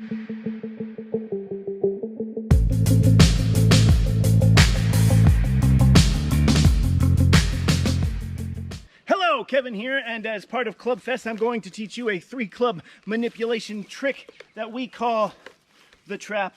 Hello, Kevin here, and as part of Club Fest, I'm going to teach you a 3-club manipulation trick that we call the trap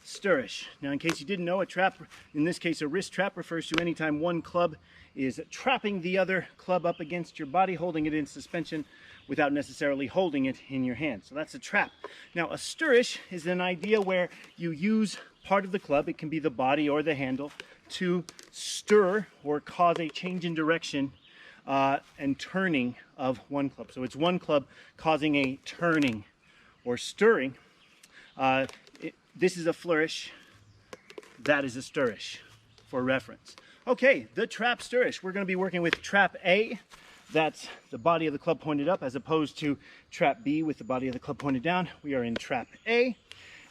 Stirrish. Now, in case you didn't know, a trap, in this case a wrist trap, refers to any time one club is trapping the other club up against your body, holding it in suspension without necessarily holding it in your hand. So that's a trap. Now, a Stirrish is an idea where you use part of the club, it can be the body or the handle, to stir or cause a change in direction and turning of one club. So it's one club causing a turning or stirring. This is a flourish, that is a Stirrish, for reference. Okay, the trap Stirrish. We're going to be working with trap A, that's the body of the club pointed up, as opposed to trap B with the body of the club pointed down. We are in trap A,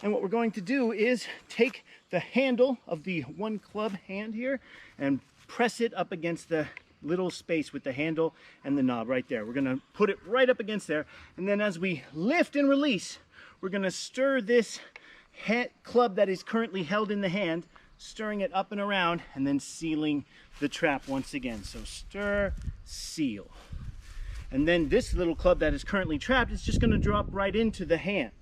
and what we're going to do is take the handle of the one club hand here and press it up against the little space with the handle and the knob right there. We're going to put it right up against there, and then as we lift and release, we're going to stir this club that is currently held in the hand, stirring it up and around, and then sealing the trap once again. So stir, seal. And then this little club that is currently trapped is just going to drop right into the hand.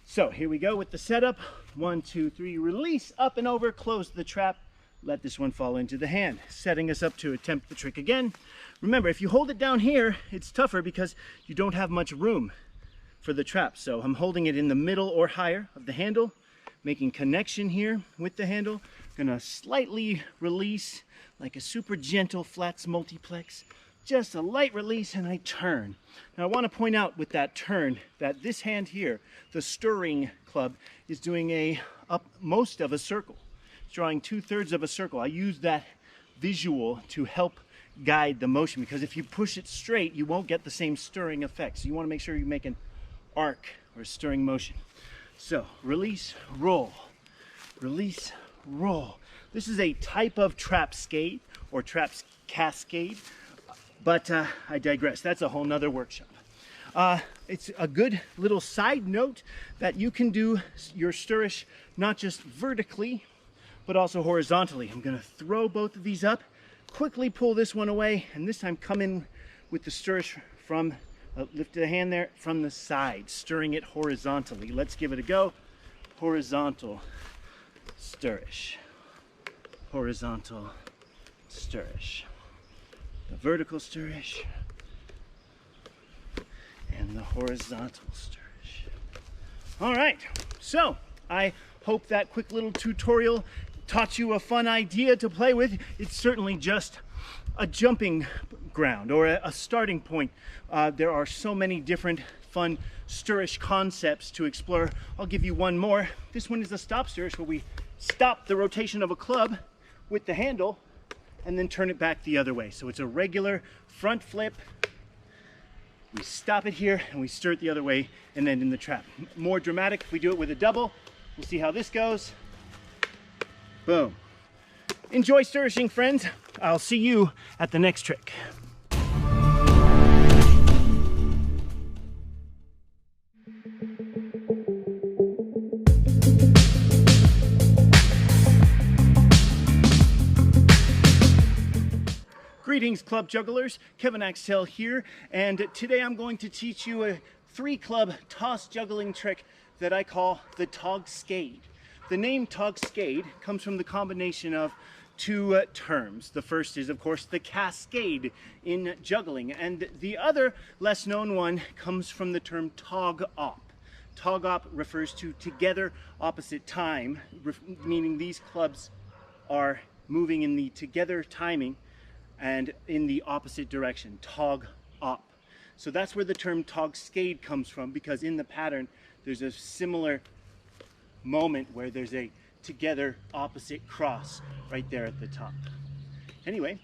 So here we go with the setup. 1, 2, 3, release, up and over, close the trap, let this one fall into the hand, setting us up to attempt the trick again. Remember, if you hold it down here, it's tougher because you don't have much room for the trap. So I'm holding it in the middle or higher of the handle, making connection here with the handle. Gonna slightly release like a super gentle flats multiplex, just a light release, and I turn. Now I want to point out with that turn that this hand here, the stirring club, is doing most of a circle. It's drawing 2/3 of a circle. I use that visual to help guide the motion, because if you push it straight, you won't get the same stirring effect. So you want to make sure you make an arc or stirring motion. So release, roll, release, roll. This is a type of trapscade or traps cascade, but I digress. That's a whole nother workshop. It's a good little side note that you can do your Stirrish not just vertically, but also horizontally. I'm going to throw both of these up, quickly pull this one away, and this time come in with the Stirrish from lift the hand there from the side, stirring it horizontally. Let's give it a go. Horizontal Stirrish. Horizontal Stirrish. The vertical Stirrish. And the horizontal Stirrish. All right, so I hope that quick little tutorial taught you a fun idea to play with. It's certainly just a jumping ground or a starting point. There are so many different fun Stirrish concepts to explore. I'll give you one more. This one is a stop Stirrish, where we stop the rotation of a club with the handle and then turn it back the other way. So it's a regular front flip. We stop it here and we stir it the other way and end in the trap. More dramatic if we do it with a double. We'll see how this goes. Boom. Enjoy Stirrishing, friends. I'll see you at the next trick. Greetings, club jugglers. Kevin Axtell here, and today I'm going to teach you a 3-club toss juggling trick that I call the Togscade. The name Togscade comes from the combination of 2 terms. The first is, of course, the cascade in juggling, and the other, less known one, comes from the term tog-op. Tog-op refers to together opposite time, meaning these clubs are moving in the together timing and in the opposite direction, tog-op. So that's where the term Togscade comes from, because in the pattern there's a similar moment where there's a together opposite cross right there at the top. Anyway,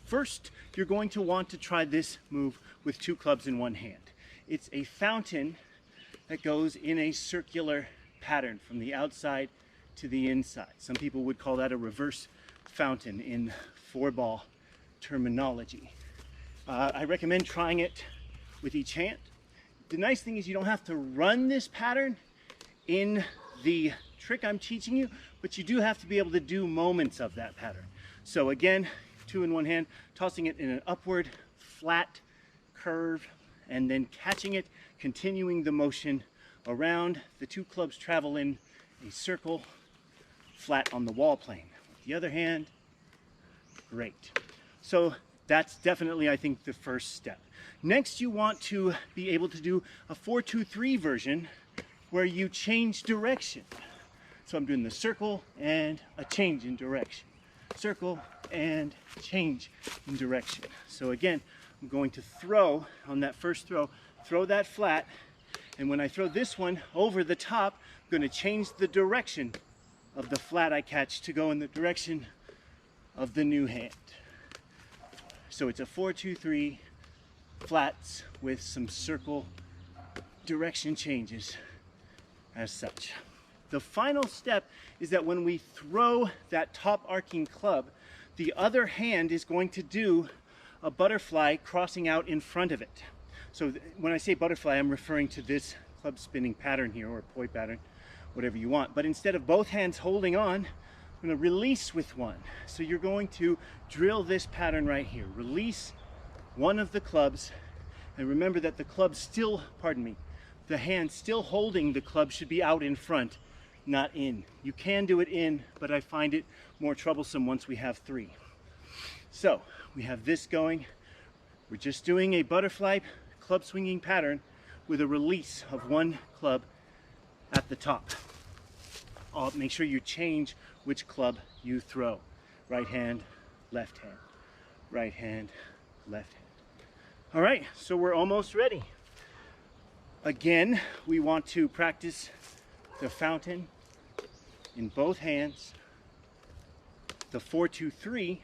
first you're going to want to try this move with 2 clubs in one hand. It's a fountain that goes in a circular pattern from the outside to the inside. Some people would call that a reverse fountain in 4-ball terminology. I recommend trying it with each hand. The nice thing is you don't have to run this pattern in the trick I'm teaching you, but you do have to be able to do moments of that pattern. So again, 2 in one hand, tossing it in an upward, flat curve, and then catching it, continuing the motion around. The 2 clubs travel in a circle, flat on the wall plane. With the other hand, great. So that's definitely, I think, the first step. Next, you want to be able to do a 4-2-3 version where you change direction. So I'm doing the circle and a change in direction. Circle and change in direction. So again, I'm going to throw on that first throw that flat, and when I throw this one over the top, I'm going to change the direction of the flat I catch to go in the direction of the new hand. So it's a 4-2-3 flats with some circle direction changes as such. The final step is that when we throw that top arcing club, the other hand is going to do a butterfly crossing out in front of it. So when I say butterfly, I'm referring to this club spinning pattern here, or poi pattern, whatever you want. But instead of both hands holding on, I'm going to release with one. So you're going to drill this pattern right here. Release one of the clubs, and remember that the club still, pardon me, the hand still holding the club should be out in front, not in. You can do it in, but I find it more troublesome once we have 3. So we have this going. We're just doing a butterfly club swinging pattern with a release of one club at the top. Make sure you change which club you throw. Right hand, left hand, right hand, left hand. All right, so we're almost ready. Again, we want to practice the fountain in both hands, the 4-2-3,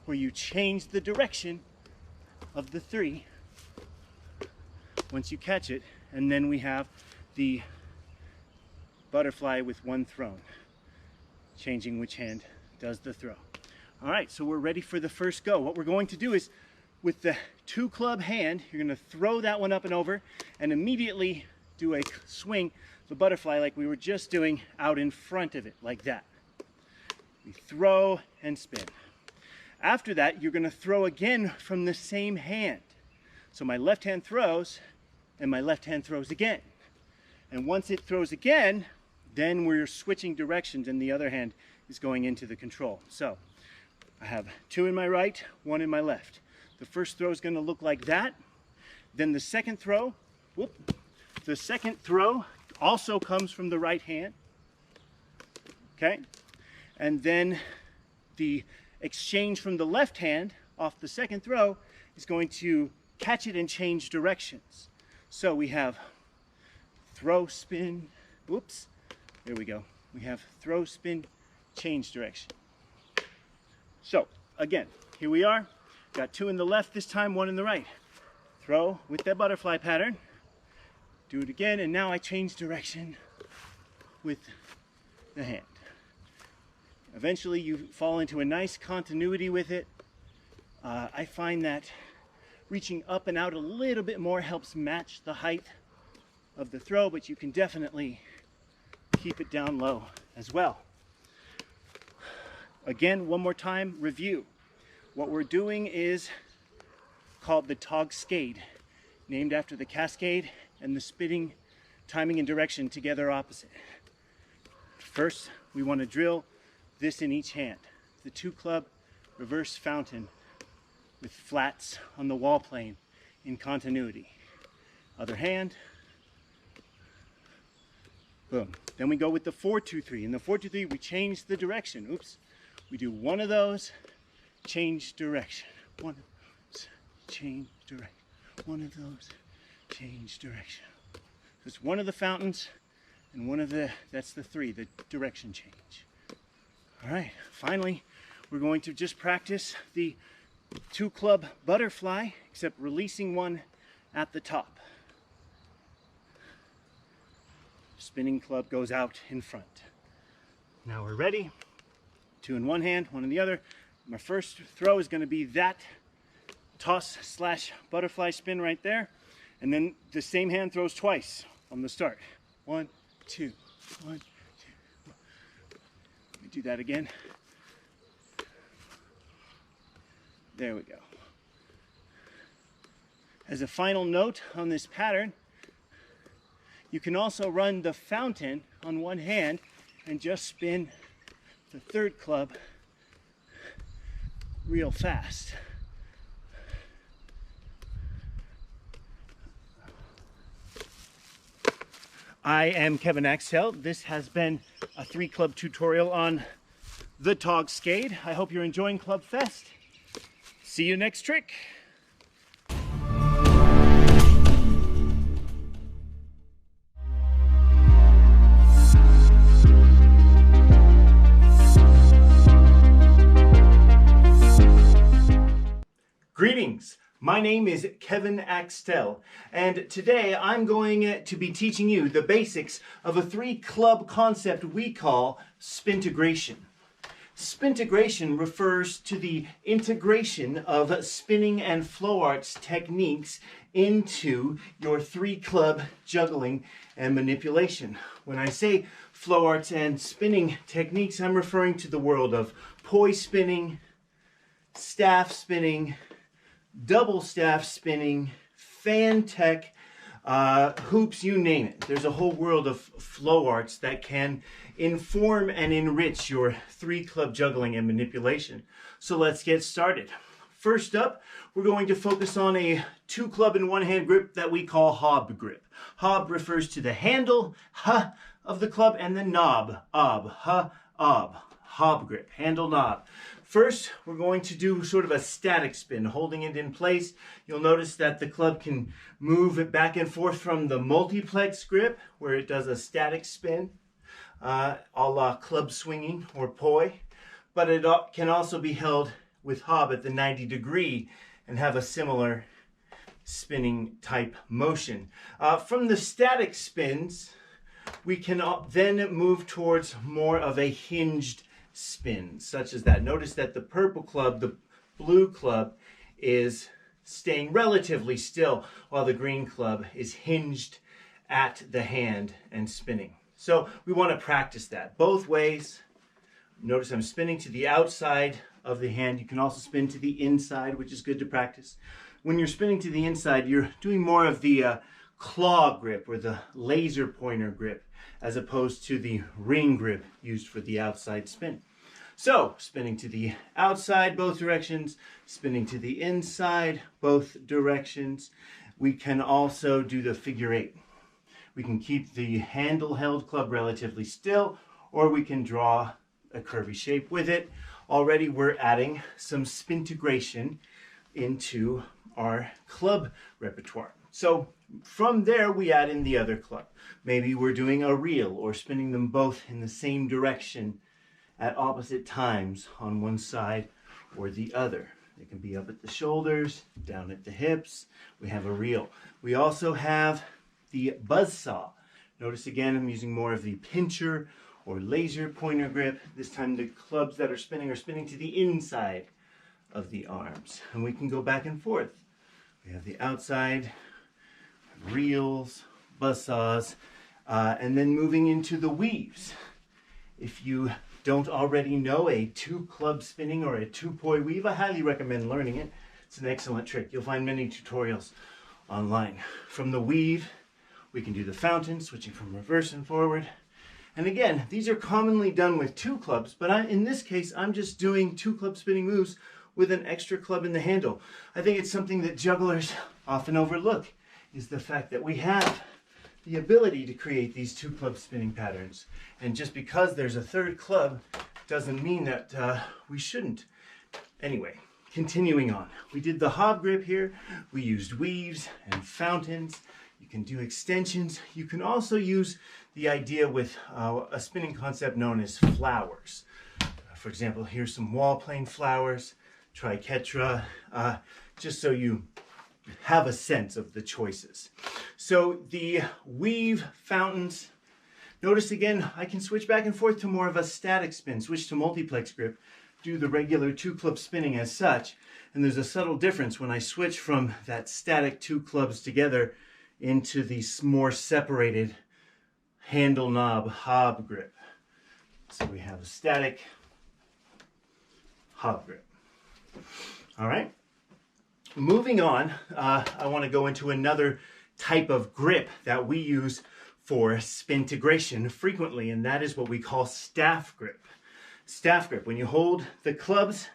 where you change the direction of the 3 once you catch it, and then we have the butterfly with one thrown, changing which hand does the throw. All right, so we're ready for the first go. What we're going to do is, with the 2 club hand, you're going to throw that one up and over and immediately do a swing, the butterfly like we were just doing, out in front of it, like that. We throw and spin. After that, you're going to throw again from the same hand. So my left hand throws, and my left hand throws again. And once it throws again, then we're switching directions and the other hand is going into the control. So I have 2 in my right, 1 in my left. The first throw is going to look like that. Then the second throw, the second throw also comes from the right hand. Okay? And then the exchange from the left hand off the second throw is going to catch it and change directions. So we have throw, spin, whoops, there we go. We have throw, spin, change direction. So again, here we are. Got 2 in the left this time, 1 in the right. Throw with that butterfly pattern. Do it again, and now I change direction with the hand. Eventually you fall into a nice continuity with it. I find that reaching up and out a little bit more helps match the height of the throw, but you can definitely keep it down low as well. Again, one more time, review. What we're doing is called the Togscade, named after the cascade and the spinning, timing and direction together opposite. First, we want to drill this in each hand. The 2 club reverse fountain with flats on the wall plane in continuity. Other hand, boom. Then we go with the 4-2-3. In the 4-2-3, we change the direction. Oops. We do one of those, change direction. One of those, change direction. One of those, change direction. So it's one of the fountains and one of the, that's the 3, the direction change. All right, finally, we're going to just practice the 2 club butterfly, except releasing one at the top. Spinning club goes out in front. Now we're ready. 2 in one hand, 1 in the other. My first throw is going to be that toss / butterfly spin right there. And then the same hand throws twice on the start. 1, 2, 1, 2. Let me do that again. There we go. As a final note on this pattern, you can also run the fountain on one hand and just spin the third club real fast. I am Kevin Axtell. This has been a 3-club tutorial on the Togscade. I hope you're enjoying Club Fest. See you next trick. Greetings, my name is Kevin Axtell, and today I'm going to be teaching you the basics of a 3-club concept we call spintegration. Spintegration refers to the integration of spinning and flow arts techniques into your 3-club juggling and manipulation. When I say flow arts and spinning techniques, I'm referring to the world of poi spinning, staff spinning, double staff spinning, fan tech, hoops, you name it. There's a whole world of flow arts that can inform and enrich your 3-club juggling and manipulation. So let's get started. First up, we're going to focus on a 2-club in 1-hand grip that we call hob grip. Hob refers to the handle, ha, of the club, and the knob, ob, ha, ob. Hob grip, handle, knob. First, we're going to do sort of a static spin, holding it in place. You'll notice that the club can move it back and forth from the multiplex grip, where it does a static spin, a la club swinging or poi, but it can also be held with hob at the 90-degree and have a similar spinning type motion. From the static spins, we can then move towards more of a hinged spin, such as that. Notice that the purple club, the blue club, is staying relatively still, while the green club is hinged at the hand and spinning. So we want to practice that both ways. Notice I'm spinning to the outside of the hand. You can also spin to the inside, which is good to practice. When you're spinning to the inside, you're doing more of the claw grip or the laser pointer grip, as opposed to the ring grip used for the outside spin. So, spinning to the outside, both directions, spinning to the inside, both directions. We can also do the figure 8. We can keep the handle held club relatively still, or we can draw a curvy shape with it. Already we're adding some spintegration into our club repertoire. So from there, we add in the other club. Maybe we're doing a reel or spinning them both in the same direction at opposite times on one side or the other. It can be up at the shoulders, down at the hips. We have a reel. We also have the buzzsaw. Notice again, I'm using more of the pincher or laser pointer grip. This time the clubs that are spinning to the inside of the arms. And we can go back and forth. We have the outside, reels, buzzsaws, and then moving into the weaves. If you don't already know a 2-club spinning or a 2-poi weave, I highly recommend learning it. It's an excellent trick. You'll find many tutorials online. From the weave, we can do the fountain, switching from reverse and forward. And again, these are commonly done with 2 clubs, but in this case, I'm just doing 2-club spinning moves with an extra club in the handle. I think it's something that jugglers often overlook, is the fact that we have the ability to create these 2-club spinning patterns. And just because there's a 3rd club doesn't mean that we shouldn't. Anyway, continuing on. We did the hob grip here. We used weaves and fountains. You can do extensions. You can also use the idea with a spinning concept known as flowers. For example, here's some wall plane flowers, triquetra, just so you have a sense of the choices. So the weave fountains, notice again, I can switch back and forth to more of a static spin, switch to multiplex grip, do the regular 2-club spinning as such, and there's a subtle difference when I switch from that static 2 clubs together into the more separated handle knob hob grip. So we have a static hob grip. All right. Moving on, I want to go into another type of grip that we use for spintegration frequently, and that is what we call staff grip. Staff grip, when you hold the clubs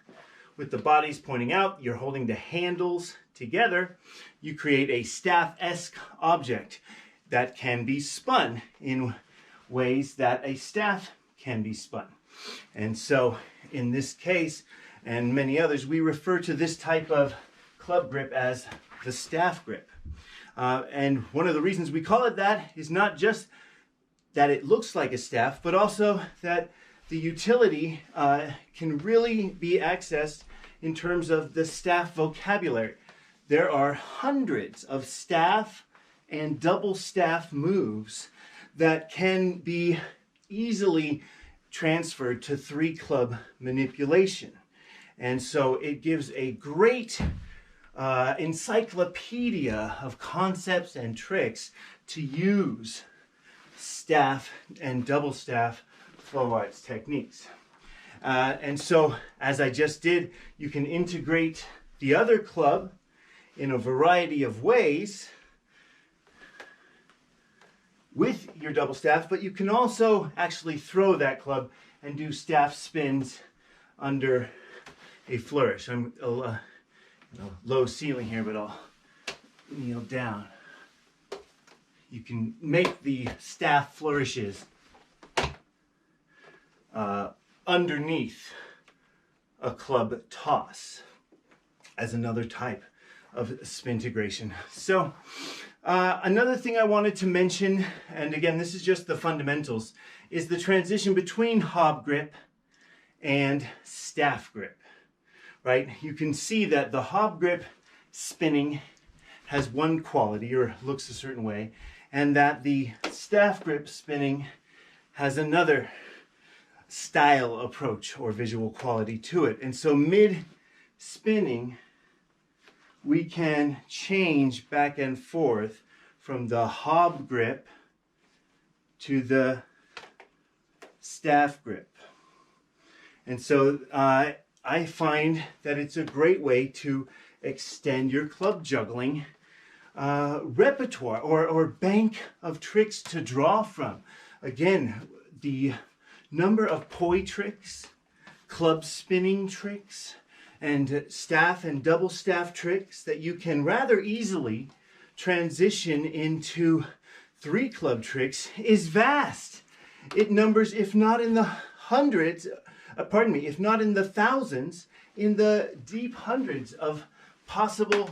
with the bodies pointing out, you're holding the handles together, you create a staff-esque object that can be spun in ways that a staff can be spun. And so in this case, and many others, we refer to this type of club grip as the staff grip. And one of the reasons we call it that is not just that it looks like a staff, but also that the utility can really be accessed in terms of the staff vocabulary. There are hundreds of staff and double staff moves that can be easily transferred to 3-club manipulation. And so it gives a great encyclopedia of concepts and tricks to use staff and double staff flow arts techniques. And so, as I just did, you can integrate the other club in a variety of ways with your double staff, but you can also actually throw that club and do staff spins under a flourish. I'm low ceiling here, but I'll kneel down. You can make the staff flourishes underneath a club toss as another type of spintegration. So another thing I wanted to mention, and again this is just the fundamentals, is the transition between hob grip and staff grip. Right? You can see that the hob grip spinning has one quality, or looks a certain way, and that the staff grip spinning has another style approach or visual quality to it. And so mid spinning, we can change back and forth from the hob grip to the staff grip. And so I find that it's a great way to extend your club juggling repertoire or bank of tricks to draw from. Again, the number of poi tricks, club spinning tricks, and staff and double staff tricks that you can rather easily transition into 3-club tricks is vast. It numbers, if not in the hundreds, if not in the thousands, in the deep hundreds of possible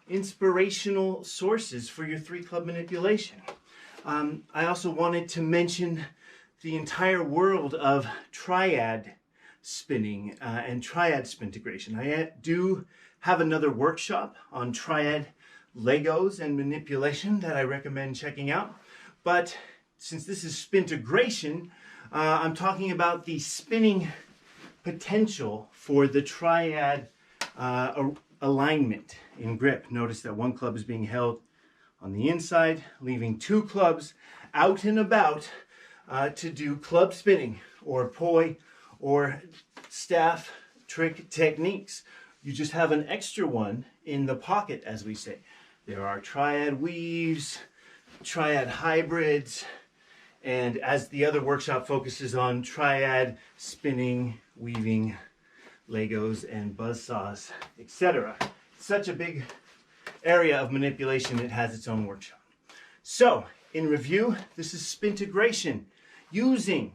inspirational sources for your 3-club manipulation. I also wanted to mention the entire world of triad spinning and triad spintegration. I do have another workshop on triad Legos and manipulation that I recommend checking out. But since this is spintegration, I'm talking about the spinning potential for the triad alignment in grip. Notice that one club is being held on the inside, leaving 2 clubs out and about to do club spinning or poi or staff trick techniques. You just have an extra one in the pocket, as we say. There are triad weaves, triad hybrids, and as the other workshop focuses on triad spinning, weaving, Legos and buzzsaws, etc. Such a big area of manipulation, it has its own workshop. So, in review, this is spintegration, using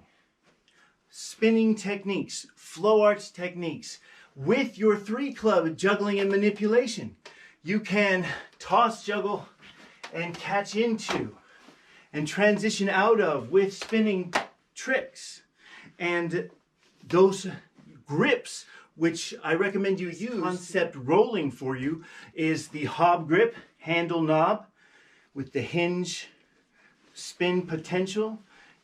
spinning techniques, flow arts techniques, with your 3-club juggling and manipulation. You can toss, juggle, and catch into, and transition out of with spinning tricks. And those grips, which I recommend you use, concept rolling for you, is the hob grip handle knob with the hinge spin potential.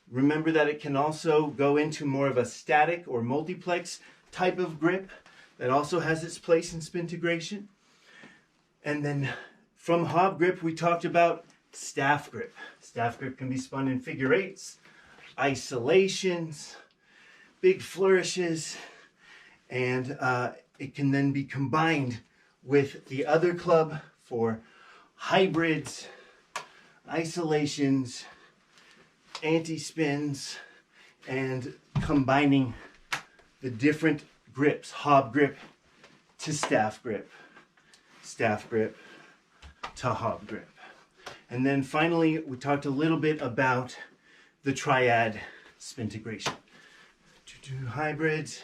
Remember that it can also go into more of a static or multiplex type of grip that also has its place in spintegration. And then From hob grip, we talked about staff grip. Staff grip can be spun in figure eights, isolations, big flourishes, and it can then be combined with the other club for hybrids, isolations, anti-spins, and combining the different grips, hob grip to staff grip to hob grip. And then finally, we talked a little bit about the Triad spintegration. Hybrids,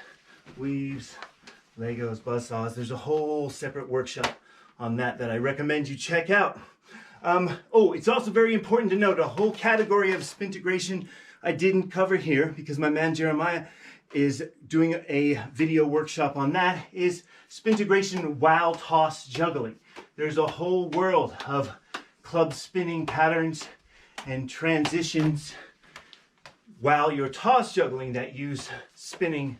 weaves, Legos, buzzsaws. There's a whole separate workshop on that I recommend you check out. It's also very important to note a whole category of spintegration I didn't cover here because my man Jeremiah is doing a video workshop on that, is spintegration while toss juggling. There's a whole world of club spinning patterns and transitions while you're toss juggling that use spinning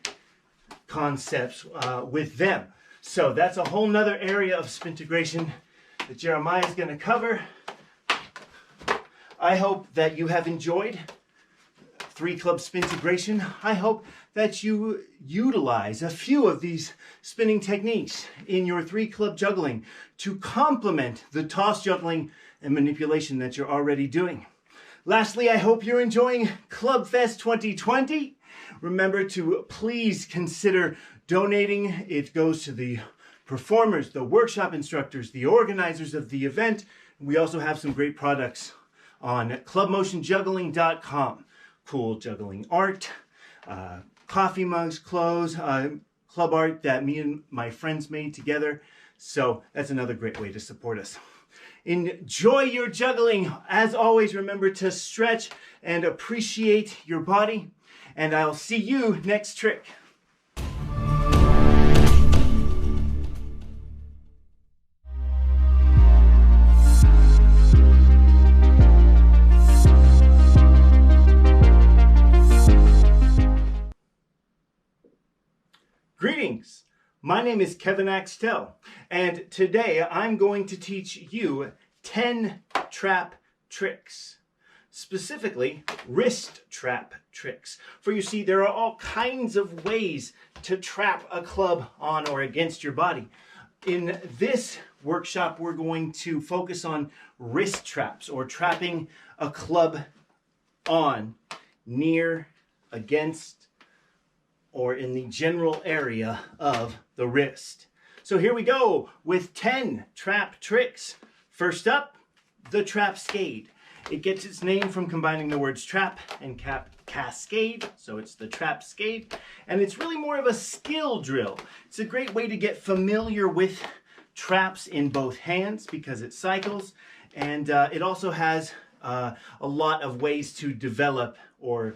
concepts with them. So that's a whole nother area of spintegration that Jeremiah is going to cover. I hope that you have enjoyed 3-club spintegration. I hope that you utilize a few of these spinning techniques in your 3-club juggling to complement the toss juggling and manipulation that you're already doing. Lastly, I hope you're enjoying Club Fest 2020. Remember to please consider donating. It goes to the performers, the workshop instructors, the organizers of the event. We also have some great products on clubmotionjuggling.com. Cool juggling art, coffee mugs, clothes, club art that me and my friends made together. So that's another great way to support us. Enjoy your juggling. As always, remember to stretch and appreciate your body. And I'll see you next trick. Greetings, my name is Kevin Axtell, and today I'm going to teach you 10 trap tricks, specifically wrist trap tricks. For you see, there are all kinds of ways to trap a club on or against your body. In this workshop, we're going to focus on wrist traps, or trapping a club on, near, against, or in the general area of the wrist. So here we go with 10 trap tricks. First up, the Togscade. It gets its name from combining the words trap and cascade, so it's the Togscade. And it's really more of a skill drill. It's a great way to get familiar with traps in both hands because it cycles, and it also has a lot of ways to develop or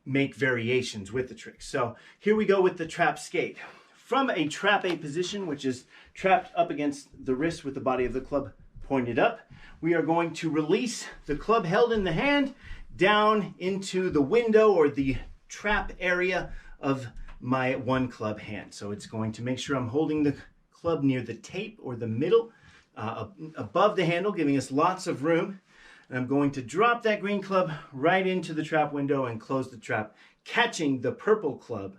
make variations with the trick. So here we go with the Togscade. From a trap A position, which is trapped up against the wrist with the body of the club pointed up, we are going to release the club held in the hand down into the window or the trap area of my 1-club hand. So it's going to make sure I'm holding the club near the tape or the middle, above the handle, giving us lots of room. And I'm going to drop that green club right into the trap window and close the trap, catching the purple club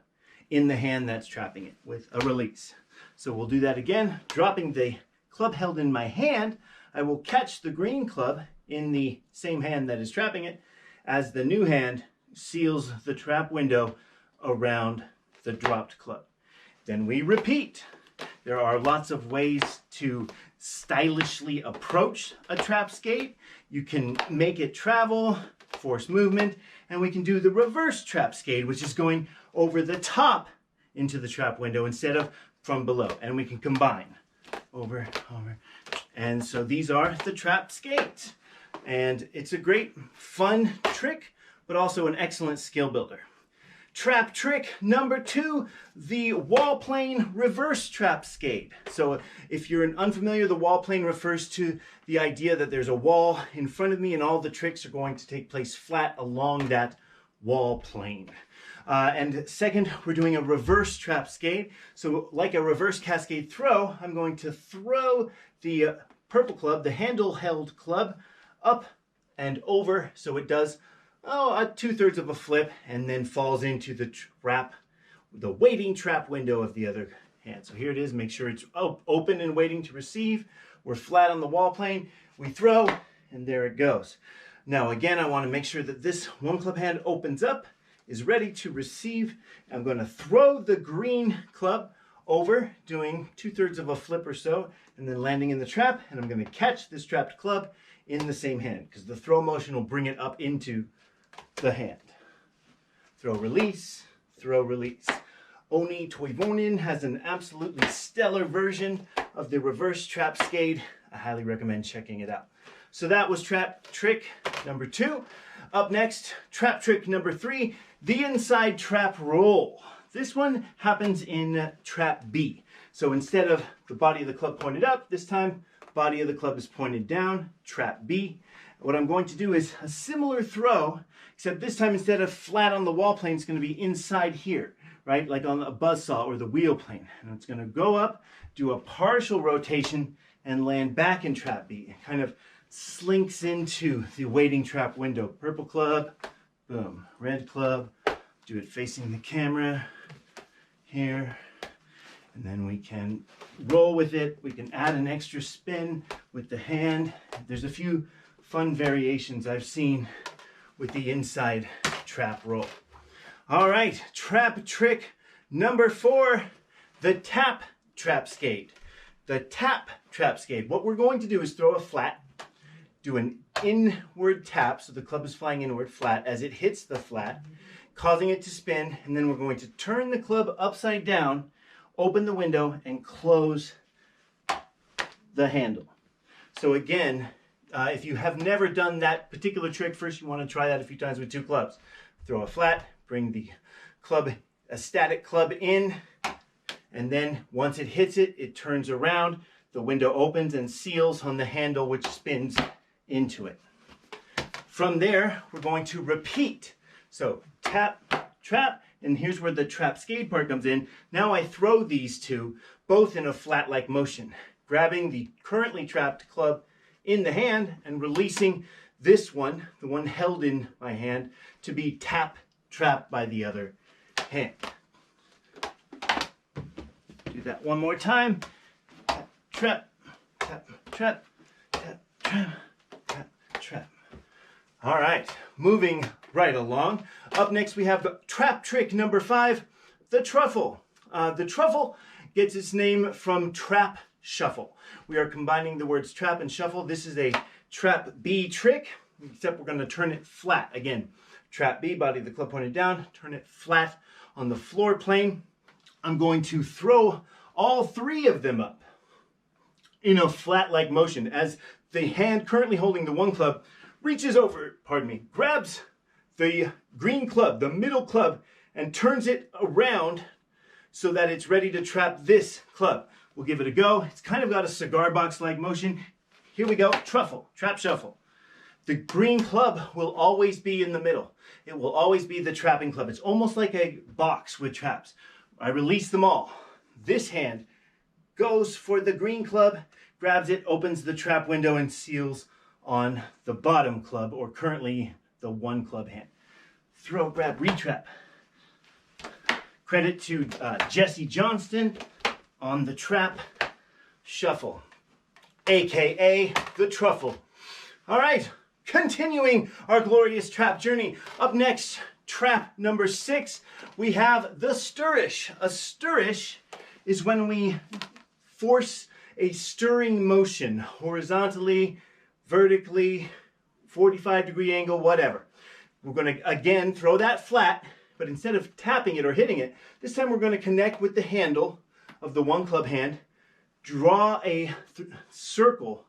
in the hand that's trapping it with a release. So we'll do that again. Dropping the club held in my hand, I will catch the green club in the same hand that is trapping it as the new hand seals the trap window around the dropped club. Then we repeat. There are lots of ways to stylishly approach a Togscade. You can make it travel, force movement, and we can do the reverse Togscade, which is going over the top into the trap window instead of from below. And we can combine over. And so these are the Togscades. And it's a great, fun trick, but also an excellent skill builder. Trap trick number 2, the wall plane reverse Togscade. So if you're unfamiliar, the wall plane refers to the idea that there's a wall in front of me and all the tricks are going to take place flat along that wall plane. And second, we're doing a reverse Togscade. So like a reverse cascade throw, I'm going to throw the purple club, the handle-held club, up and over, so it does a 2/3 of a flip and then falls into the trap, the waiting trap window of the other hand. So here it is. Make sure it's open and waiting to receive. We're flat on the wall plane. We throw, and there it goes. Now again, I want to make sure that this one club hand opens up, is ready to receive. I'm going to throw the green club over, doing 2/3 of a flip or so, and then landing in the trap, and I'm going to catch this trapped club in the same hand, because the throw motion will bring it up into the hand. Throw, release, throw, release. Oni Toivonen has an absolutely stellar version of the reverse Togscade. I highly recommend checking it out. So that was trap trick number 2. Up next, trap trick number 3, the inside trap roll. This one happens in trap B. So instead of the body of the club pointed up, this time body of the club is pointed down, trap B. What I'm going to do is a similar throw, except this time instead of flat on the wall plane, it's going to be inside here, right? Like on a buzzsaw or the wheel plane. And it's going to go up, do a partial rotation, and land back in trap B. It kind of slinks into the waiting trap window. Purple club, boom. Red club, do it facing the camera here. And then we can roll with it. We can add an extra spin with the hand. There's a few fun variations I've seen with the inside trap roll. All right, trap trick number 4, the tap Togscade. The tap Togscade. What we're going to do is throw a flat, do an inward tap, so the club is flying inward flat as it hits the flat, causing it to spin, and then we're going to turn the club upside down, open the window, and close the handle. So again, if you have never done that particular trick, first you want to try that a few times with 2 clubs. Throw a flat, bring the club, a static club in, and then once it hits it, it turns around, the window opens and seals on the handle, which spins into it. From there, we're going to repeat. So tap, trap, and here's where the Togscade part comes in. Now I throw these 2, both in a flat-like motion, grabbing the currently trapped club in the hand and releasing this one, the one held in my hand, to be trapped by the other hand. Do that one more time. Tap, trap, trap, tap, trap, tap, trap. All right, moving right along. Up next we have trap trick number 5, the truffle. The truffle gets its name from trap shuffle. We are combining the words trap and shuffle. This is a trap B trick, except we're going to turn it flat. Again, trap B, body of the club pointed down, turn it flat on the floor plane. I'm going to throw all 3 of them up in a flat-like motion as the hand currently holding the one club reaches over, grabs the green club, the middle club, and turns it around so that it's ready to trap this club. We'll give it a go. It's kind of got a cigar box-like motion. Here we go, truffle, trap shuffle. The green club will always be in the middle. It will always be the trapping club. It's almost like a box with traps. I release them all. This hand goes for the green club, grabs it, opens the trap window, and seals on the bottom club, or currently the 1 club hand. Throw, grab, retrap. Credit to Jesse Johnston on the trap shuffle, aka the truffle. All right, continuing our glorious trap journey. Up next, trap number 6, we have the Stirrish. A Stirrish is when we force a stirring motion horizontally, vertically, 45-degree angle, whatever. We're going to again throw that flat, but instead of tapping it or hitting it, this time we're going to connect with the handle of the 1 club hand, draw a circle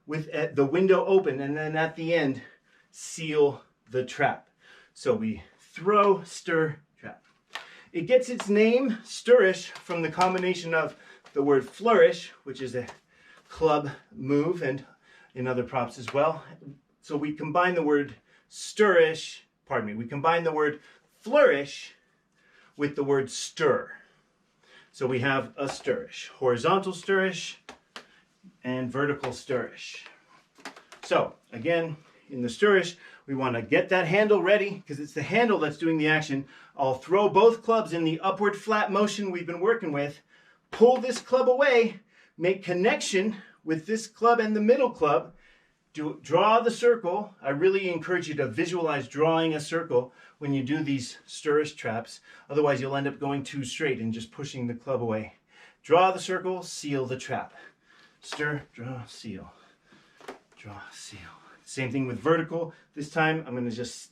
with the window open, and then at the end seal the trap. So we throw, stir, trap. It gets its name, Stirrish, from the combination of the word flourish, which is a club move, and in other props as well. So we combine the word Stirrish, we combine the word flourish with the word stir. So we have a Stirrish, horizontal Stirrish, and vertical Stirrish. So again, in the Stirrish, we want to get that handle ready because it's the handle that's doing the action. I'll throw both clubs in the upward flat motion we've been working with, pull this club away, make connection with this club and the middle club, draw the circle. I really encourage you to visualize drawing a circle when you do these Stirrish traps. Otherwise, you'll end up going too straight and just pushing the club away. Draw the circle, seal the trap. Stir, draw, seal. Draw, seal. Same thing with vertical. This time, I'm going to just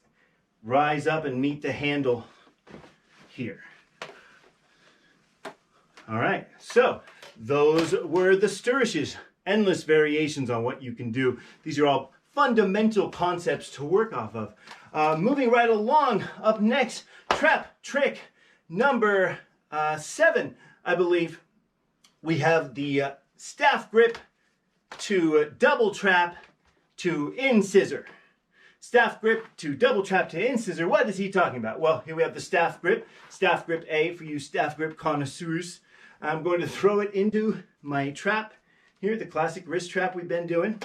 rise up and meet the handle here. All right, so those were the Stirrishes. Endless variations on what you can do. These are all fundamental concepts to work off of. Moving right along, up next, trap trick number 7, I believe. We have the staff grip to double trap to in scissor. Staff grip to double trap to in scissor. What is he talking about? Well, here we have the staff grip A for you staff grip connoisseurs. I'm going to throw it into my trap here, the classic wrist trap we've been doing.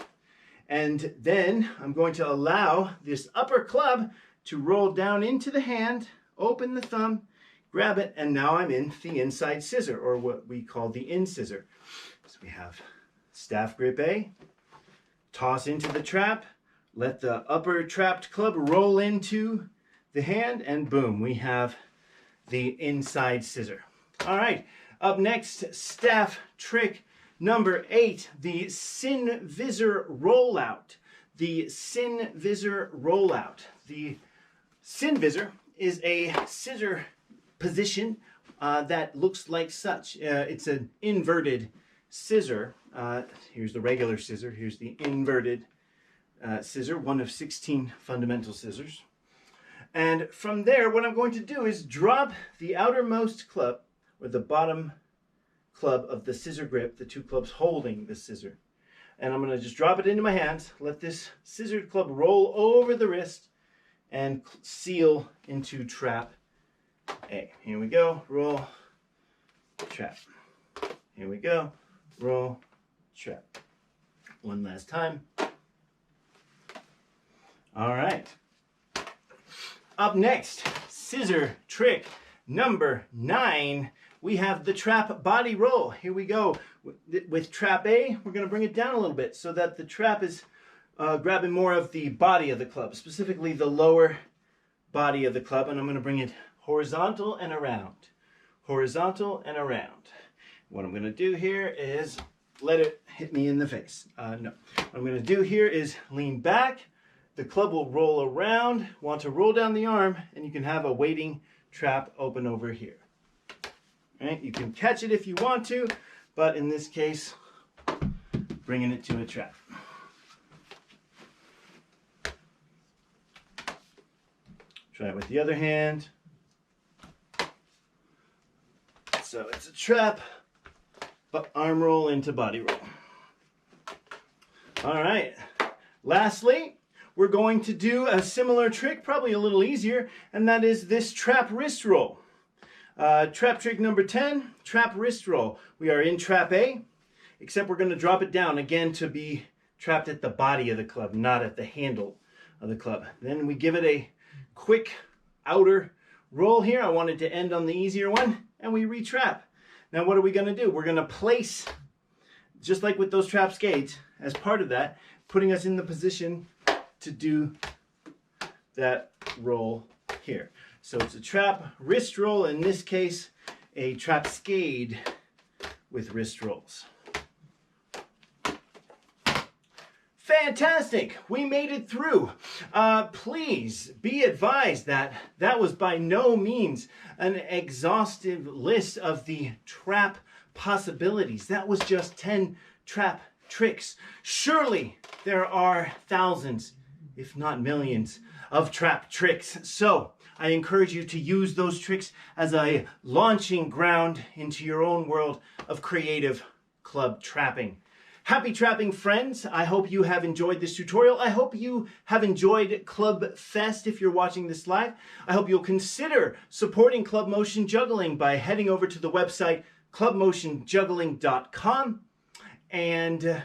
And then I'm going to allow this upper club to roll down into the hand, open the thumb, grab it, and now I'm in the inside scissor, or what we call the in scissor. So we have staff grip A, toss into the trap, let the upper trapped club roll into the hand, and boom, we have the inside scissor. All right, up next, staff trick number 8, the sin visor rollout. The sin visor rollout. The sin visor is a scissor position that looks like such. It's an inverted scissor. Here's the regular scissor. Here's the inverted scissor, one of 16 fundamental scissors. And from there, what I'm going to do is drop the outermost club, or the bottom club of the scissor grip, the two clubs holding the scissor. And I'm going to just drop it into my hands, let this scissor club roll over the wrist, and seal into trap A. Here we go, roll, trap. Here we go, roll, trap. One last time. All right. Up next, scissor trick number 9. We have the trap body roll. Here we go. With trap A, we're going to bring it down a little bit so that the trap is grabbing more of the body of the club, specifically the lower body of the club, and I'm going to bring it horizontal and around. Horizontal and around. What I'm going to do here is let it hit me in the face. No. What I'm going to do here is lean back. The club will roll around. Want to roll down the arm, and you can have a waiting trap open over here. Right? You can catch it if you want to, but in this case, bringing it to a trap. Try it with the other hand. So it's a trap, but arm roll into body roll. All right. Lastly, we're going to do a similar trick, probably a little easier, and that is this trap wrist roll. Trap trick number 10, trap wrist roll. We are in trap A, except we're going to drop it down again to be trapped at the body of the club, not at the handle of the club. Then we give it a quick outer roll here. I wanted to end on the easier one, and we retrap. Now what are we going to do? We're going to place, just like with those Togscades, as part of that, putting us in the position to do that roll here. So it's a trap wrist roll, in this case, a Togscade with wrist rolls. Fantastic! We made it through. Please be advised that that was by no means an exhaustive list of the trap possibilities. That was just 10 trap tricks. Surely there are thousands, if not millions, of trap tricks. So I encourage you to use those tricks as a launching ground into your own world of creative club trapping. Happy trapping, friends. I hope you have enjoyed this tutorial. I hope you have enjoyed Club Fest if you're watching this live. I hope you'll consider supporting Club Motion Juggling by heading over to the website clubmotionjuggling.com. and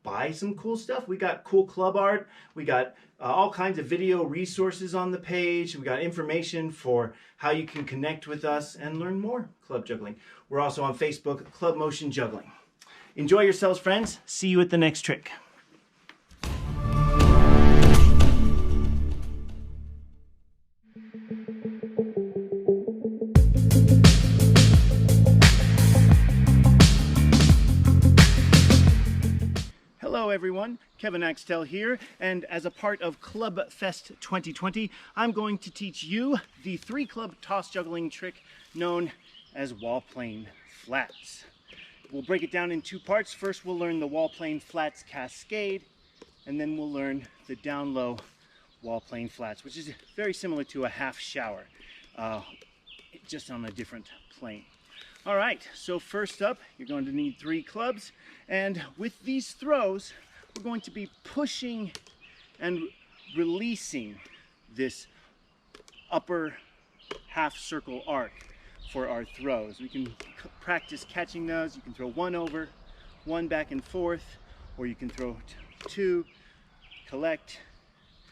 buy some cool stuff. We got cool club art. We got all kinds of video resources on the page. We got information for how you can connect with us and learn more club juggling. We're also on Facebook, Club Motion Juggling. Enjoy yourselves, friends. See you at the next trick. Hello everyone, Kevin Axtell here, and as a part of Club Fest 2020, I'm going to teach you the 3-club toss juggling trick known as wall plane flats. We'll break it down in 2 parts. First we'll learn the wall plane flats cascade, and then we'll learn the down low wall plane flats, which is very similar to a half shower, just on a different plane. All right, so first up, you're going to need 3 clubs, and with these throws, we're going to be pushing and releasing this upper half circle arc for our throws. We can practice catching those. You can throw 1 over, 1 back and forth, or you can throw 2, collect.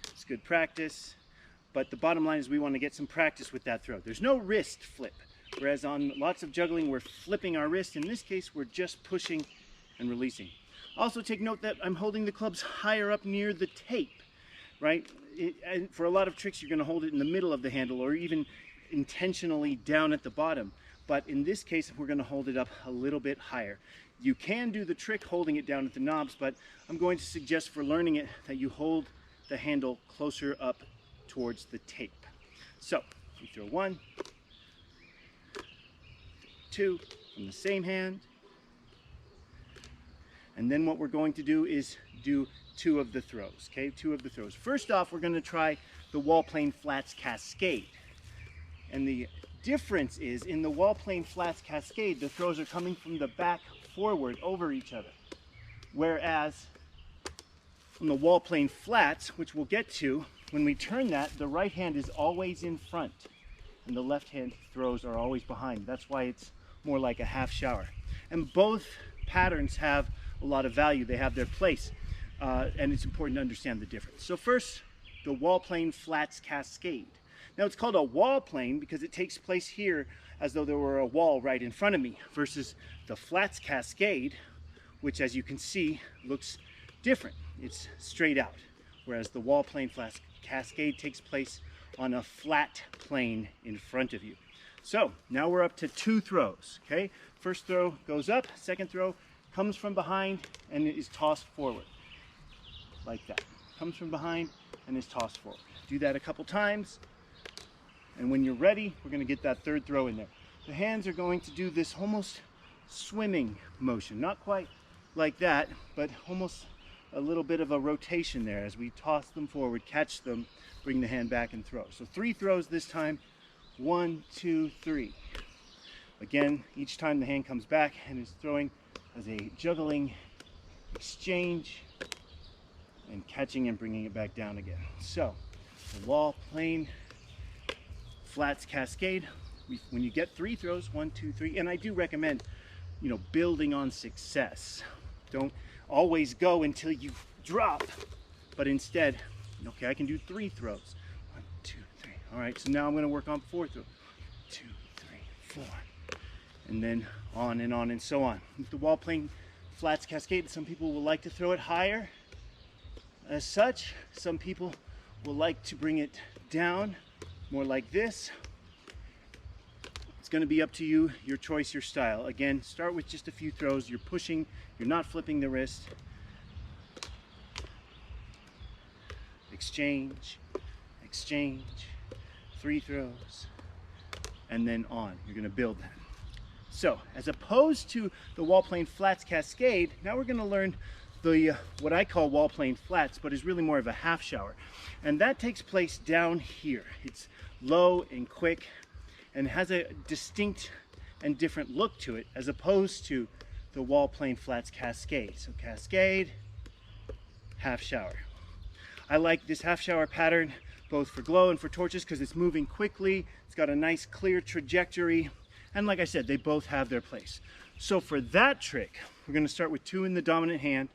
It's good practice, but the bottom line is we want to get some practice with that throw. There's no wrist flip. Whereas on lots of juggling, we're flipping our wrist. In this case, we're just pushing and releasing. Also take note that I'm holding the clubs higher up near the tape, right? And for a lot of tricks, you're going to hold it in the middle of the handle or even intentionally down at the bottom. But in this case, we're going to hold it up a little bit higher. You can do the trick holding it down at the knobs, but I'm going to suggest for learning it that you hold the handle closer up towards the tape. So you throw 1, 2 from the same hand, and then what we're going to do is do 2 of the throws. Okay, 2 of the throws. First off, we're going to try the wall plane flats cascade, and the difference is in the wall plane flats cascade, the throws are coming from the back forward over each other, whereas on the wall plane flats, which we'll get to, when we turn that, the right hand is always in front and the left hand throws are always behind. That's why it's more like a half shower. And both patterns have a lot of value. They have their place, and it's important to understand the difference. So first, the wall plane flats cascade. Now it's called a wall plane because it takes place here as though there were a wall right in front of me, versus the flats cascade, which as you can see looks different. It's straight out, whereas the wall plane flats cascade takes place on a flat plane in front of you. So now we're up to 2 throws, okay? First throw goes up, second throw comes from behind and is tossed forward, like that. Comes from behind and is tossed forward. Do that a couple times, and when you're ready, we're gonna get that 3rd throw in there. The hands are going to do this almost swimming motion, not quite like that, but almost a little bit of a rotation there as we toss them forward, catch them, bring the hand back and throw. So 3 throws this time. 1, 2, 3. Again, each time the hand comes back and is throwing as a juggling exchange and catching and bringing it back down again. So the wall plane flats cascade, when you get 3 throws, 1, 2, 3, and I do recommend, building on success. Don't always go until you drop, but instead, okay, I can do 3 throws. 1, 2, 3. All right, so now I'm going to work on 4 throws. 2, 3, 4, and then on and so on. With the wall plane flats cascade, some people will like to throw it higher. As such, some people will like to bring it down more like this. It's going to be up to you, your choice, your style. Again, start with just a few throws. You're pushing, you're not flipping the wrist. Exchange, exchange, 3 throws, and then on. You're going to build that. So, as opposed to the wall plane flats cascade, now we're going to learn the what I call wall plane flats, but is really more of a half shower. And that takes place down here. It's low and quick and has a distinct and different look to it as opposed to the wall plane flats cascade. So cascade, half shower. I like this half shower pattern both for glow and for torches because it's moving quickly. It's got a nice clear trajectory. And like I said, they both have their place. So for that trick, we're going to start with 2 in the dominant hand.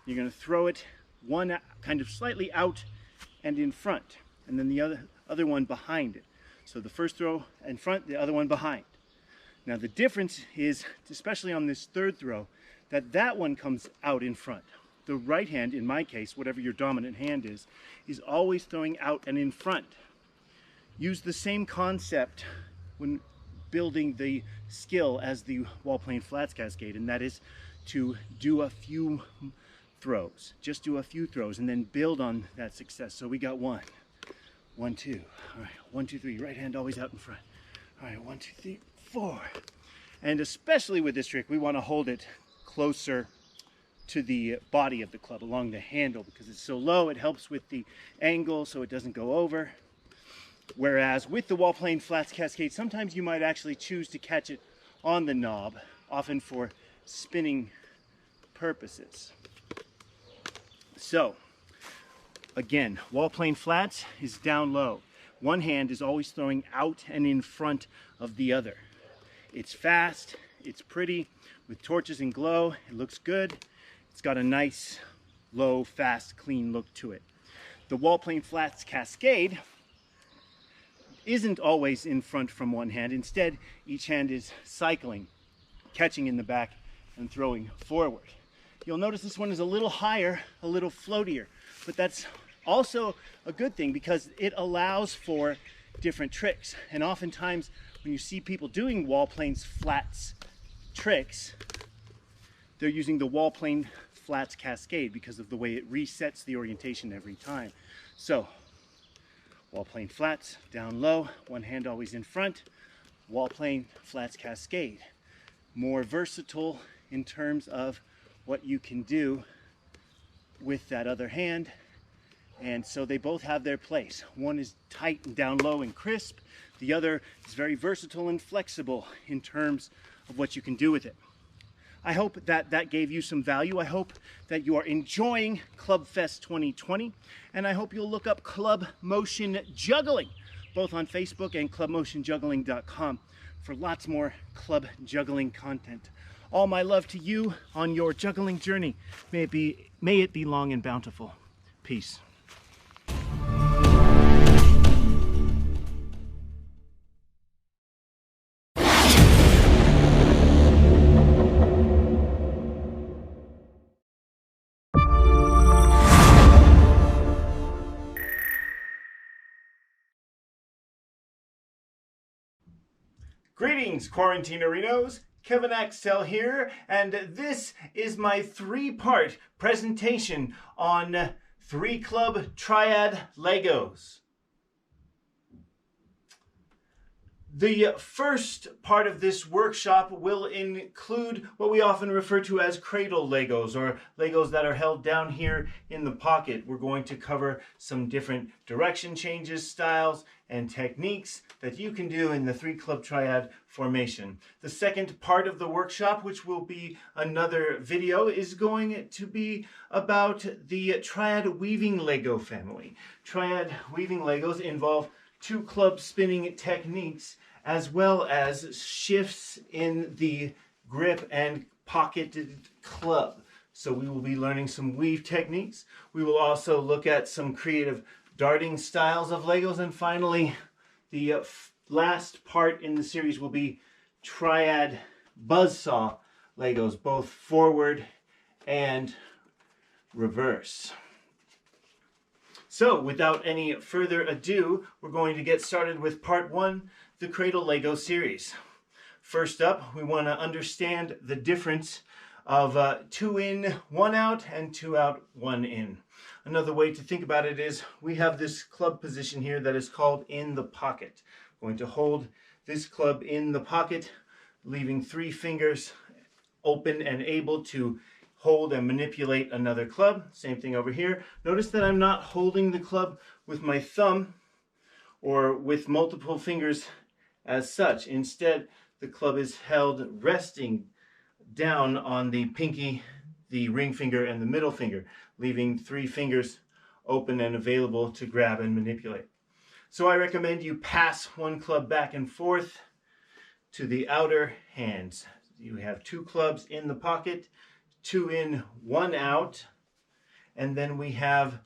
You're going to throw it one kind of slightly out and in front, and then the other one behind it. So the first throw in front, the other one behind. Now the difference is, especially on this 3rd throw, that one comes out in front. The right hand, in my case, whatever your dominant hand is always throwing out and in front. Use the same concept when building the skill as the wall plane flats cascade, and that is to do a few throws. Just do a few throws and then build on that success. So we got 1, 1, 2. All right, 1, 2, 3. Right hand always out in front. All right, 1, 2, 3, 4. And especially with this trick, we want to hold it closer to the body of the club along the handle, because it's so low, it helps with the angle so it doesn't go over. Whereas with the wall plane flats cascade, sometimes you might actually choose to catch it on the knob, often for spinning purposes. So again, wall plane flats is down low. One hand is always throwing out and in front of the other. It's fast, it's pretty, with torches and glow, it looks good. It's got a nice, low, fast, clean look to it. The wall plane flats cascade isn't always in front from one hand. Instead, each hand is cycling, catching in the back and throwing forward. You'll notice this one is a little higher, a little floatier, but that's also a good thing because it allows for different tricks. And oftentimes when you see people doing wall planes flats tricks, they're using the wall plane flats cascade because of the way it resets the orientation every time. So wall plane flats down low, one hand always in front. Wall plane flats cascade, more versatile in terms of what you can do with that other hand. And so they both have their place. One is tight and down low and crisp. The other is very versatile and flexible in terms of what you can do with it. I hope that gave you some value. I hope that you are enjoying Club Fest 2020, and I hope you'll look up Club Motion Juggling, both on Facebook and clubmotionjuggling.com, for lots more club juggling content. All my love to you on your juggling journey. May it be long and bountiful. Peace. Greetings, Quarantinerinos. Kevin Axtell here, and this is my 3-part presentation on 3 Club Triad Legos. The first part of this workshop will include what we often refer to as cradle Legos, or Legos that are held down here in the pocket. We're going to cover some different direction changes, styles, and techniques that you can do in the 3 Club Triad formation. The second part of the workshop, which will be another video, is going to be about the Triad weaving Lego family. Triad weaving Legos involve 2 club spinning techniques as well as shifts in the grip and pocketed club. So we will be learning some weave techniques. We will also look at some creative darting styles of Legos, and finally the last part in the series will be Triad buzzsaw Legos, both forward and reverse. So without any further ado, we're going to get started with part 1, the Cradle Lego series. First up, we want to understand the difference of 2 in, 1 out, and 2 out, 1 in. Another way to think about it is we have this club position here that is called in the pocket. I'm going to hold this club in the pocket, leaving 3 fingers open and able to hold and manipulate another club. Same thing over here. Notice that I'm not holding the club with my thumb or with multiple fingers as such. Instead, the club is held resting down on the pinky, the ring finger, and the middle finger, leaving 3 fingers open and available to grab and manipulate. So I recommend you pass one club back and forth to the outer hands. You have 2 clubs in the pocket, 2 in, 1 out, and then we have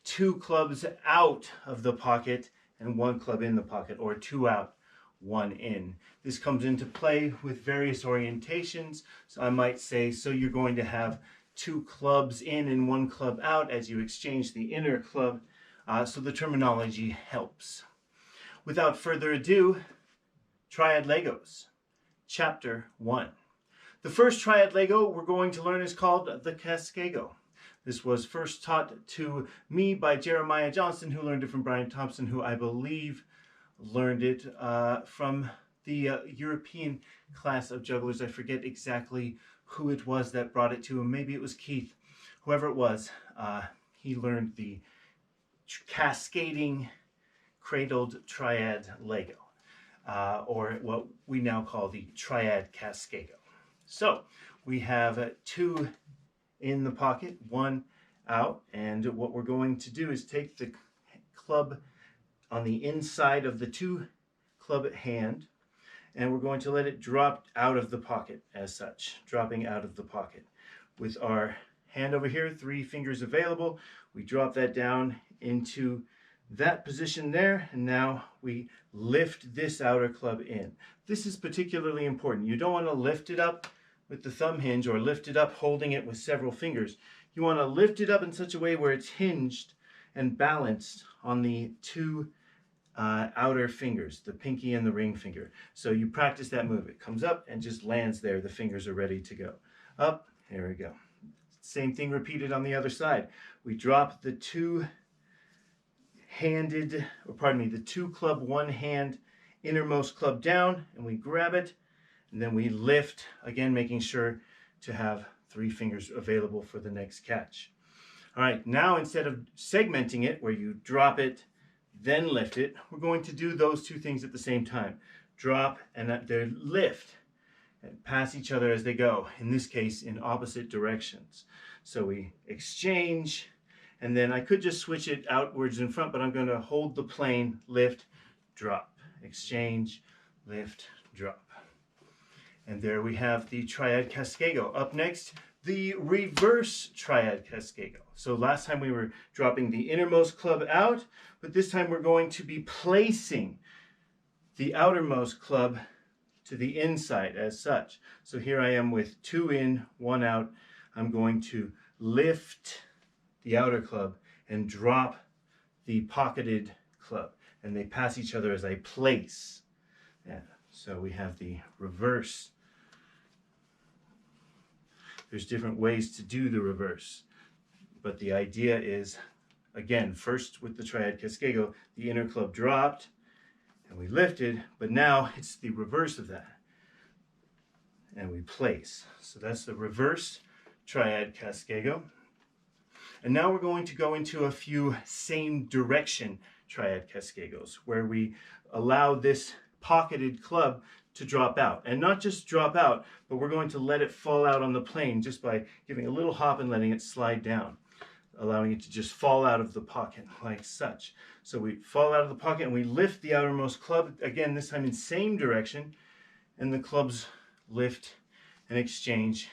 2 clubs out of the pocket and 1 club in the pocket, or 2 out, 1 in. This comes into play with various orientations. So I might say, so you're going to have 2 clubs in and 1 club out as you exchange the inner club, so the terminology helps. Without further ado, Triad Legos, Chapter 1. The first Triad Lego we're going to learn is called the Cascado. This was first taught to me by Jeremiah Johnson, who learned it from Brian Thompson, who I believe learned it from the European class of jugglers. I forget exactly who it was that brought it to him. Maybe it was Keith. Whoever it was, he learned the cascading cradled Triad Lego, or what we now call the Triad Cascado. So we have 2 in the pocket, 1 out, and what we're going to do is take the club on the inside of the 2 club hand, and we're going to let it drop out of the pocket as such, dropping out of the pocket. With our hand over here, 3 fingers available, we drop that down into that position there, and now we lift this outer club in. This is particularly important. You don't want to lift it up with the thumb hinge or lift it up holding it with several fingers. You want to lift it up in such a way where it's hinged and balanced on the 2 outer fingers, the pinky and the ring finger. So you practice that move. It comes up and just lands there. The fingers are ready to go. Up, there we go. Same thing repeated on the other side. We drop the 2 club, 1 hand innermost club down, and we grab it, and then we lift, again making sure to have 3 fingers available for the next catch. All right, now instead of segmenting it, where you drop it, then lift it, we're going to do those 2 things at the same time. Drop and then lift, and pass each other as they go, in this case in opposite directions. So we exchange, and then I could just switch it outwards in front, but I'm going to hold the plane, lift, drop, exchange, lift, drop. And there we have the Triad Cascado. Up next, the reverse Triad Cascado. So last time we were dropping the innermost club out, but this time we're going to be placing the outermost club to the inside as such. So here I am with 2 in, 1 out. I'm going to lift the outer club and drop the pocketed club, and they pass each other as I place. Yeah. So we have the reverse. There's different ways to do the reverse, but the idea is, again, first with the Triad Cascado, the inner club dropped and we lifted, but now it's the reverse of that, and we place. So that's the reverse Triad Cascado. And now we're going to go into a few same direction Triad Cascados, where we allow this pocketed club to drop out, and not just drop out, but we're going to let it fall out on the plane just by giving a little hop and letting it slide down, allowing it to just fall out of the pocket like such. So we fall out of the pocket and we lift the outermost club, again this time in same direction, and the clubs lift and exchange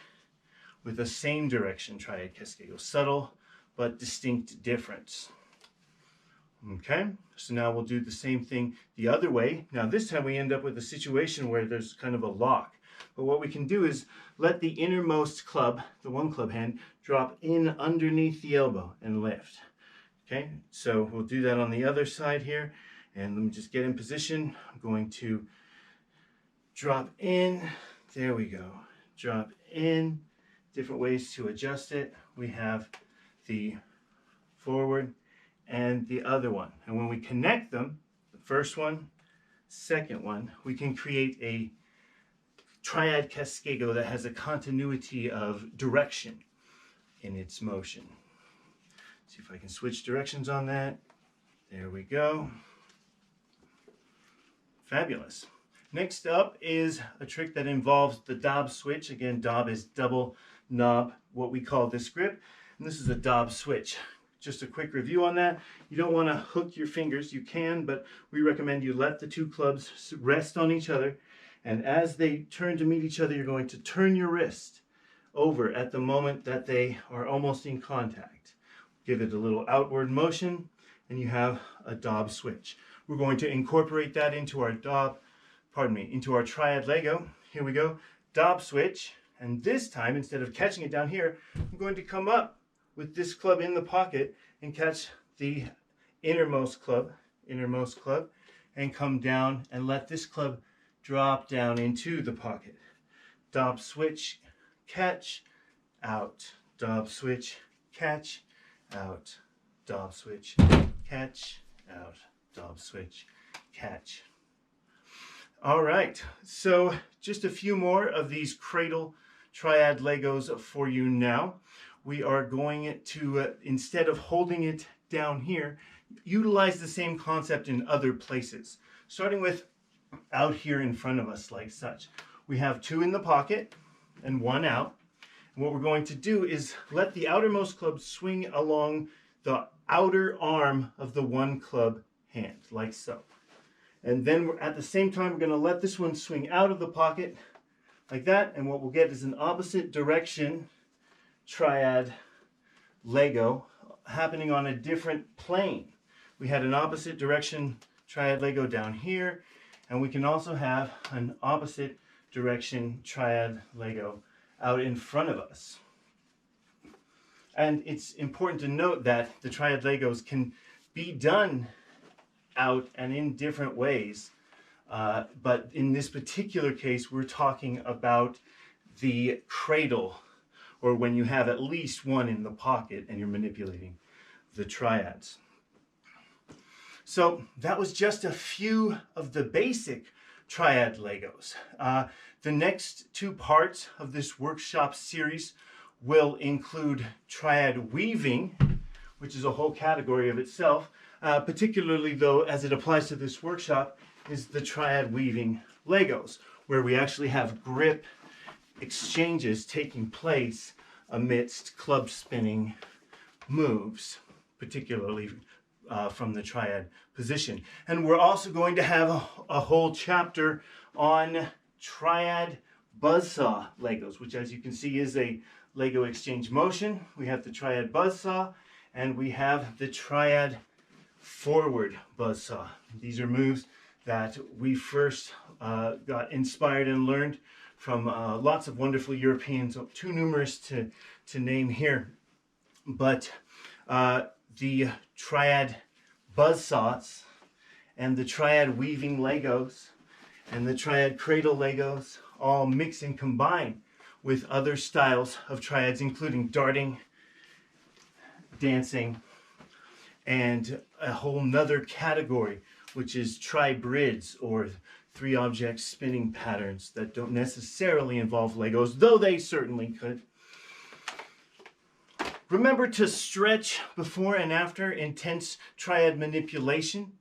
with the same direction Triad Cascado. Subtle but distinct difference. Okay, so now we'll do the same thing the other way. Now this time we end up with a situation where there's kind of a lock. But what we can do is let the innermost club, the 1 club hand, drop in underneath the elbow and lift. Okay, so we'll do that on the other side here. And let me just get in position. I'm going to drop in. There we go. Drop in. Different ways to adjust it. We have the forward and the other one. And when we connect them, the first one, second one, we can create a Triad Cascado that has a continuity of direction in its motion. See if I can switch directions on that. There we go. Fabulous. Next up is a trick that involves the Dob switch. Again, Dob is double knob, what we call this grip. And this is a Dob switch. Just a quick review on that. You don't want to hook your fingers. You can, but we recommend you let the 2 clubs rest on each other And as they turn to meet each other, you're going to turn your wrist over at the moment that they are almost in contact. Give it a little outward motion, and you have a Dob switch. We're going to incorporate that into our into our Triad Lego. Here we go, Dob switch. And this time, instead of catching it down here, I'm going to come up with this club in the pocket and catch the innermost club, and come down and let this club drop down into the pocket. Dob switch, catch, out. Dob switch, catch, out. Dob switch, catch, out. Dob switch, catch. All right, so just a few more of these cradle Triad Legos for you now. We are going to, instead of holding it down here, utilize the same concept in other places. Starting with out here in front of us like such. We have two in the pocket and one out. And what we're going to do is let the outermost club swing along the outer arm of the one club hand, like so. And then at the same time, we're going to let this one swing out of the pocket like that. And what we'll get is an opposite direction Triad Lego happening on a different plane. We had an opposite direction Triad Lego down here, and we can also have an opposite direction Triad Lego out in front of us. And it's important to note that the Triad Legos can be done out and in different ways, but in this particular case we're talking about the cradle, or when you have at least one in the pocket and you're manipulating the triads. So that was just a few of the basic Triad Legos. The next two parts of this workshop series will include Triad weaving, which is a whole category of itself. Particularly though, as it applies to this workshop, is the Triad weaving Legos, where we actually have grip exchanges taking place amidst club spinning moves, particularly from the Triad position. And we're also going to have a whole chapter on Triad buzzsaw Legos, which, as you can see, is a Lego exchange motion. We have the Triad buzzsaw, and we have the Triad forward buzzsaw. These are moves that we first got inspired and learned from lots of wonderful Europeans, too numerous to name here. But the Triad buzzsaws and the Triad weaving Legos and the Triad cradle Legos all mix and combine with other styles of triads, including darting, dancing, and a whole nother category, which is tri-brids, or three object spinning patterns that don't necessarily involve Legos, though they certainly could. Remember to stretch before and after intense triad manipulation.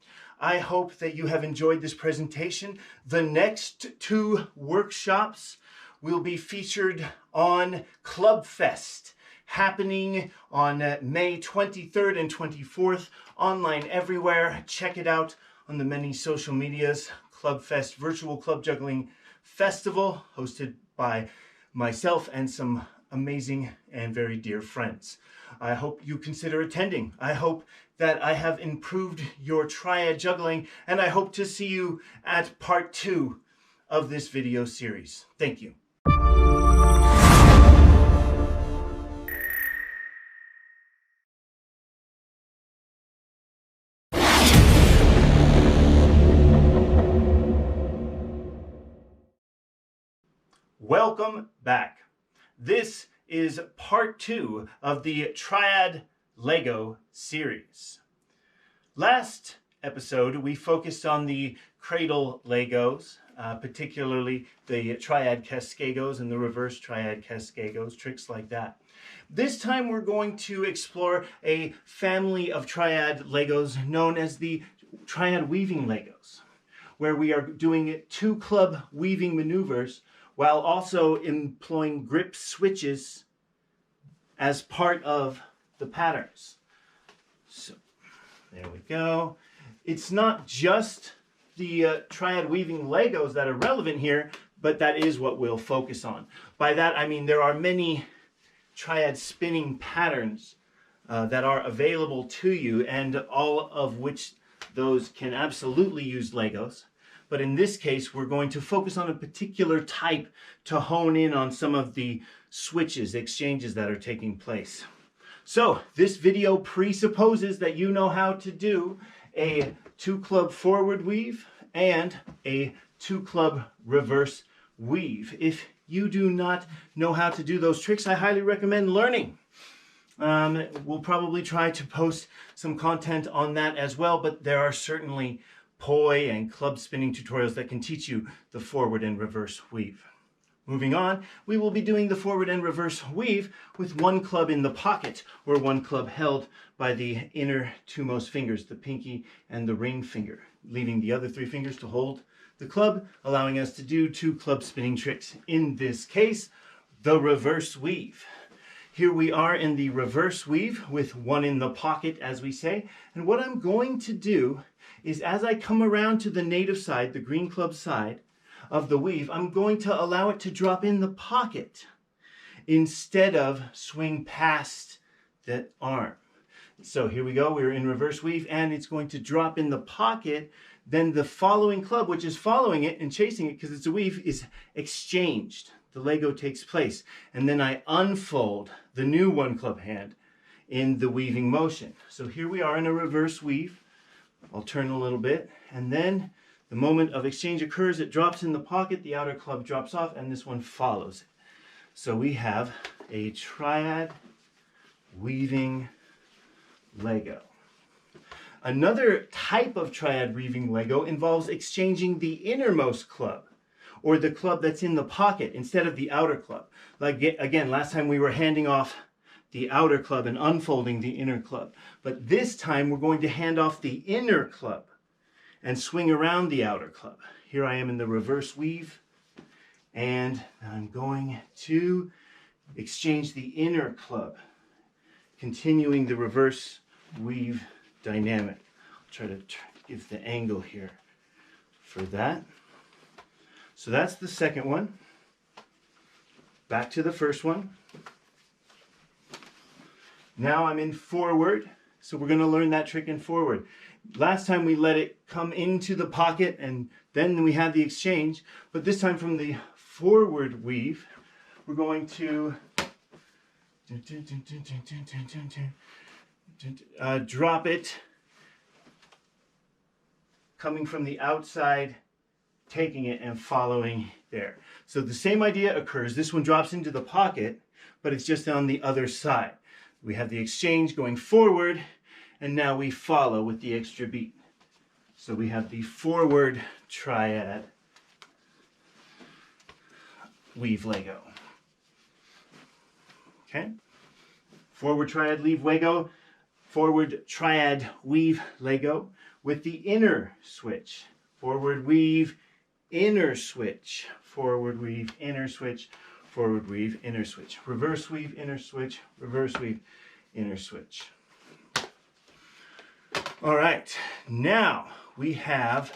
I hope that you have enjoyed this presentation. The next two workshops will be featured on Club Fest, happening on May 23rd and 24th, online everywhere. Check it out on the many social medias. Club Fest Virtual Club Juggling Festival, hosted by myself and some amazing and very dear friends. I hope you consider attending. I hope that I have improved your triad juggling, and I hope to see you at part 2 of this video series. Thank you. Welcome back. This is part 2 of the Triad Lego series. Last episode, we focused on the cradle Legos, particularly the Triad Cascagos and the reverse Triad Cascagos, tricks like that. This time we're going to explore a family of Triad Legos known as the Triad Weaving Legos, where we are doing 2 club weaving maneuvers while also employing grip switches as part of the patterns. So there we go. It's not just the Triad weaving Legos that are relevant here, but that is what we'll focus on. By that I mean there are many Triad spinning patterns that are available to you, and all of which those can absolutely use Legos. But in this case, we're going to focus on a particular type to hone in on some of the switches, exchanges that are taking place. So this video presupposes that you know how to do a 2-club forward weave and a 2-club reverse weave. If you do not know how to do those tricks, I highly recommend learning. We'll probably try to post some content on that as well, but there are certainly poi and club spinning tutorials that can teach you the forward and reverse weave. Moving on, we will be doing the forward and reverse weave with one club in the pocket, or one club held by the inner twomost fingers, the pinky and the ring finger, leaving the other 3 fingers to hold the club, allowing us to do 2 club spinning tricks. In this case, the reverse weave. Here we are in the reverse weave with one in the pocket, as we say. And what I'm going to do is, as I come around to the native side, the green club side of the weave, I'm going to allow it to drop in the pocket instead of swing past that arm. So here we go, we're in reverse weave, and it's going to drop in the pocket. Then the following club, which is following it and chasing it because it's a weave, is exchanged. The Lego takes place, and then I unfold the new 1-club hand in the weaving motion. So here we are in a reverse weave. I'll turn a little bit, and then the moment of exchange occurs, it drops in the pocket, the outer club drops off, and this one follows it. So we have a Triad weaving Lego. Another type of Triad weaving Lego involves exchanging the innermost club, or the club that's in the pocket, instead of the outer club. Like, again, last time we were handing off the outer club and unfolding the inner club. But this time we're going to hand off the inner club and swing around the outer club. Here I am in the reverse weave, and I'm going to exchange the inner club, continuing the reverse weave dynamic. I'll try to give the angle here for that. So that's the second one. Back to the first one. Now I'm in forward, so we're going to learn that trick in forward. Last time we let it come into the pocket, and then we had the exchange, but this time from the forward weave, we're going to drop it, coming from the outside, taking it and following there. So the same idea occurs. This one drops into the pocket, but it's just on the other side. We have the exchange going forward, and now we follow with the extra beat. So we have the forward Triad weave Lego. Okay? Forward Triad weave Lego, forward Triad weave Lego with the inner switch. Forward weave, inner switch, forward weave, inner switch, forward weave, inner switch, reverse weave, inner switch, reverse weave, inner switch. All right, now we have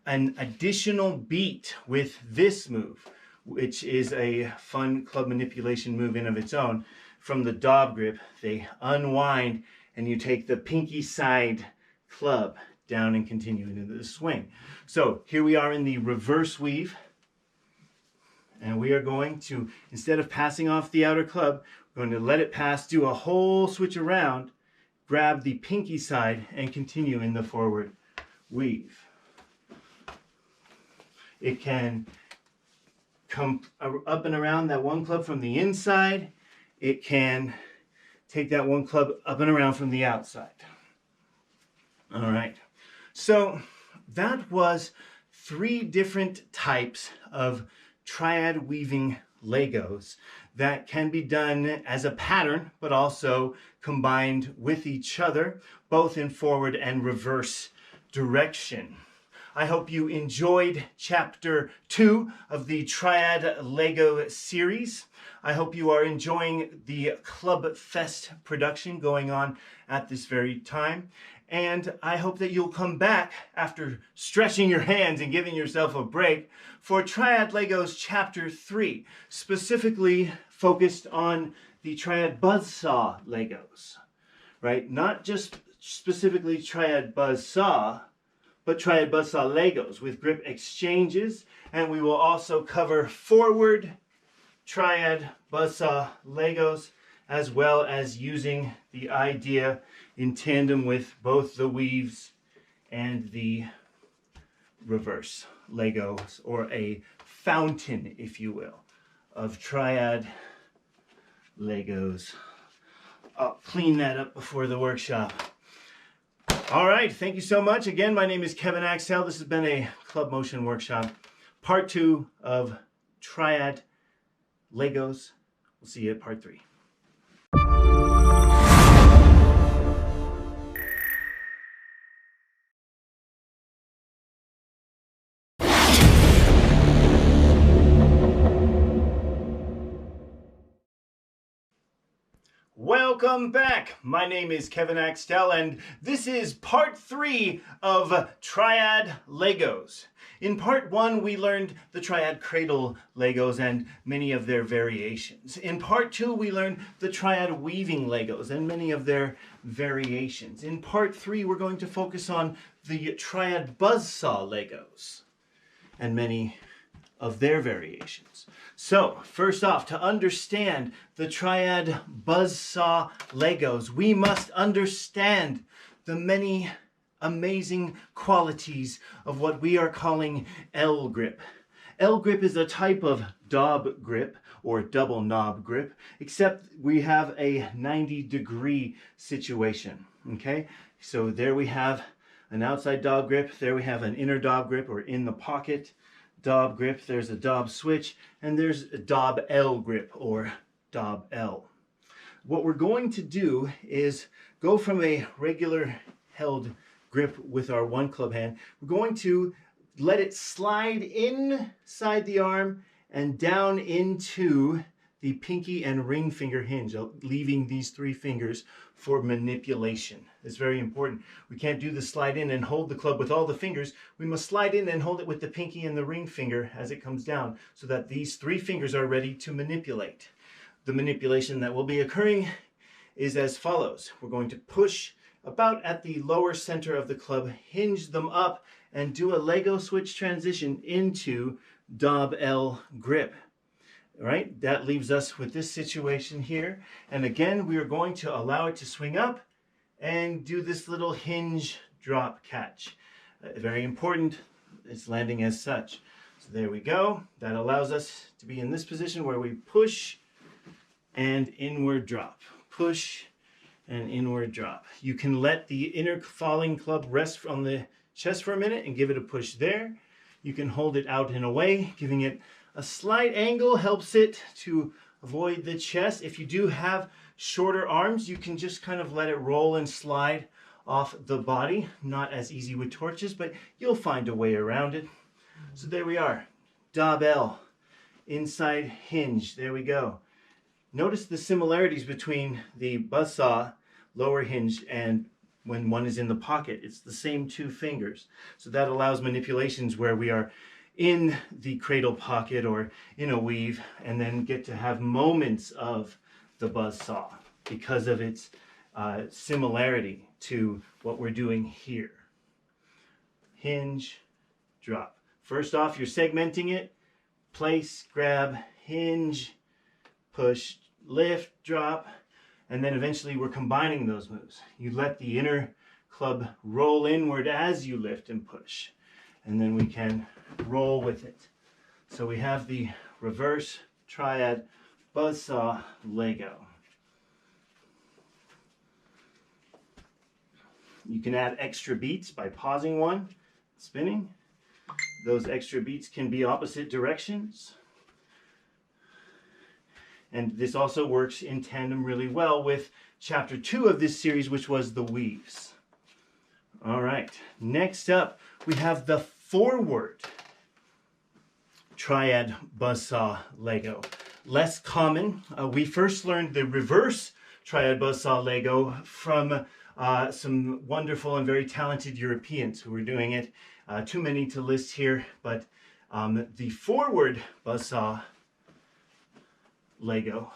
an additional beat with this move, which is a fun club manipulation move in of its own. From the Dob grip, they unwind, and you take the pinky side club down and continue into the swing. So here we are in the reverse weave, and we are going to, instead of passing off the outer club, we're going to let it pass, do a whole switch around, grab the pinky side, and continue in the forward weave. It can come up and around that 1 club from the inside. It can take that 1 club up and around from the outside. All right. So that was 3 different types of Triad weaving Legos that can be done as a pattern, but also combined with each other, both in forward and reverse direction. I hope you enjoyed Chapter 2 of the Triad Lego series. I hope you are enjoying the Club Fest production going on at this very time. And I hope that you'll come back after stretching your hands and giving yourself a break for Triad Legos Chapter 3, specifically focused on the Triad Buzzsaw Legos, right? Not just specifically Triad Buzzsaw, but Triad Buzzsaw Legos with grip exchanges. And we will also cover forward Triad Buzzsaw Legos, as well as using the idea in tandem with both the weaves and the reverse Legos, or a fountain, if you will, of Triad Legos. I'll clean that up before the workshop. All right, thank you so much. Again, my name is Kevin Axtell. This has been a Club Motion workshop, part 2 of Triad Legos. We'll see you at part 3. Welcome back. My name is Kevin Axtell, and this is part 3 of Triad Legos. In part 1, we learned the Triad Cradle Legos and many of their variations. In part 2, we learned the Triad Weaving Legos and many of their variations. In part 3, we're going to focus on the Triad Buzzsaw Legos and many of their variations. So, first off, to understand the Triad Buzzsaw Legos, we must understand the many amazing qualities of what we are calling L grip. L grip is a type of daub grip or double knob grip, except we have a 90-degree situation, okay? So there we have an outside daub grip, there we have an inner daub grip or in the pocket daub grip, there's a daub switch, and there's a daub L grip or daub L. What we're going to do is go from a regular held grip with our one club hand. We're going to let it slide inside the arm and down into the pinky and ring finger hinge, leaving these 3 fingers for manipulation. It's very important. We can't do the slide in and hold the club with all the fingers. We must slide in and hold it with the pinky and the ring finger as it comes down so that these 3 fingers are ready to manipulate. The manipulation that will be occurring is as follows. We're going to push about at the lower center of the club, hinge them up, and do a Lego switch transition into daub L grip. All right, that leaves us with this situation here. And again, we are going to allow it to swing up and do this little hinge drop catch. Very important, it's landing as such. So there we go. That allows us to be in this position where we push and inward drop. Push and inward drop. You can let the inner falling club rest on the chest for a minute and give it a push there. You can hold it out and away, giving it a slight angle helps it to avoid the chest. If you do have shorter arms, you can just kind of let it roll and slide off the body. Not as easy with torches, but you'll find a way around it. So there we are. Daub L. Inside hinge. There we go. Notice the similarities between the buzzsaw lower hinge and when one is in the pocket. It's the same 2 fingers. So that allows manipulations where we are in the cradle pocket or in a weave and then get to have moments of the buzzsaw because of its similarity to what we're doing here. Hinge, drop. First off, you're segmenting it. Place, grab, hinge, push, lift, drop, and then eventually we're combining those moves. You let the inner club roll inward as you lift and push, and then we can roll with it. So we have the reverse Triad Buzzsaw Lego. You can add extra beats by pausing one, spinning. Those extra beats can be opposite directions. And this also works in tandem really well with chapter 2 of this series, which was the weaves. All right, next up, we have the forward Triad Buzzsaw Lego. Less common. We first learned the reverse Triad Buzzsaw Lego from some wonderful and very talented Europeans who were doing it. Too many to list here, but the forward buzzsaw Lego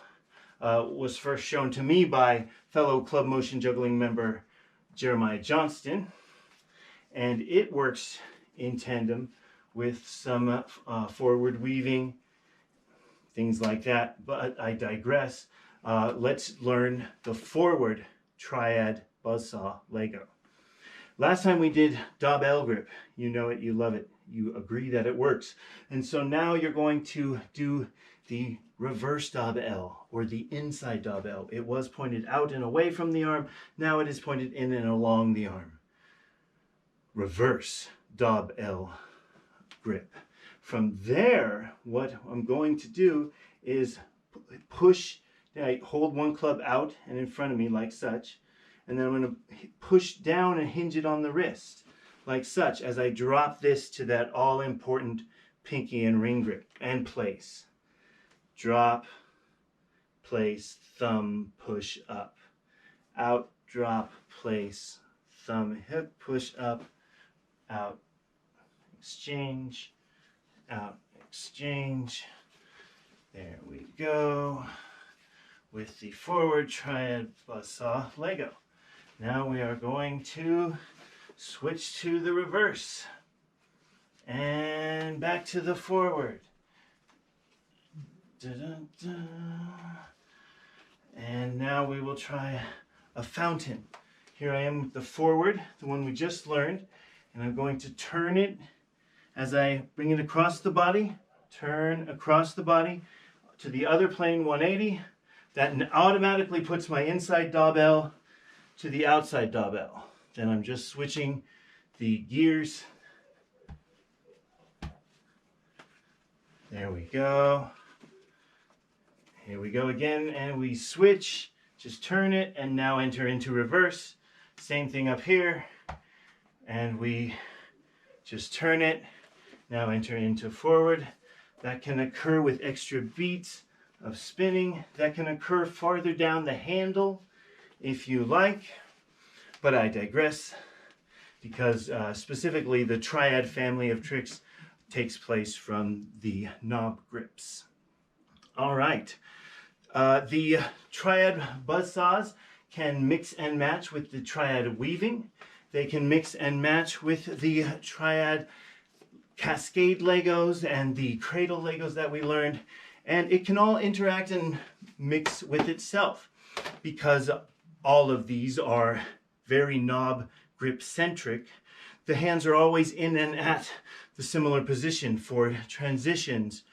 was first shown to me by fellow Club Motion Juggling member Jeremiah Johnston, and it works in tandem with some forward weaving, things like that, but I digress. Let's learn the forward Triad buzzsaw Lego. Last time we did Dob L grip. You know it, you love it, you agree that it works. And so now you're going to do the reverse Dob L, or the inside Dob L. It was pointed out and away from the arm, now it is pointed in and along the arm. Reverse Dob L grip. From there, what I'm going to do is push, I hold one club out and in front of me like such, and then I'm going to push down and hinge it on the wrist like such as I drop this to that all-important pinky and ring grip and place. Drop, place, thumb, push up. Out, drop, place, thumb, hip, push up, out, exchange, out, exchange. There we go with the forward Triad buzzsaw Lego. Now we are going to switch to the reverse and back to the forward. Da-da-da. And now we will try a fountain. Here I am with the forward, the one we just learned, and I'm going to turn it as I bring it across the body, turn across the body to the other plane 180. That automatically puts my inside Dob L to the outside Dob L. Then I'm just switching the gears. There we go. Here we go again, and we switch, just turn it, and now enter into reverse. Same thing up here, and we just turn it, now enter into forward. That can occur with extra beats of spinning. That can occur farther down the handle if you like, but I digress, because specifically the Triad family of tricks takes place from the knob grips. All right. The Triad buzzsaws can mix and match with the Triad weaving. They can mix and match with the Triad Cascade Legos and the Cradle Legos that we learned. And it can all interact and mix with itself, because all of these are very knob grip centric. The hands are always in and at the similar position for transitions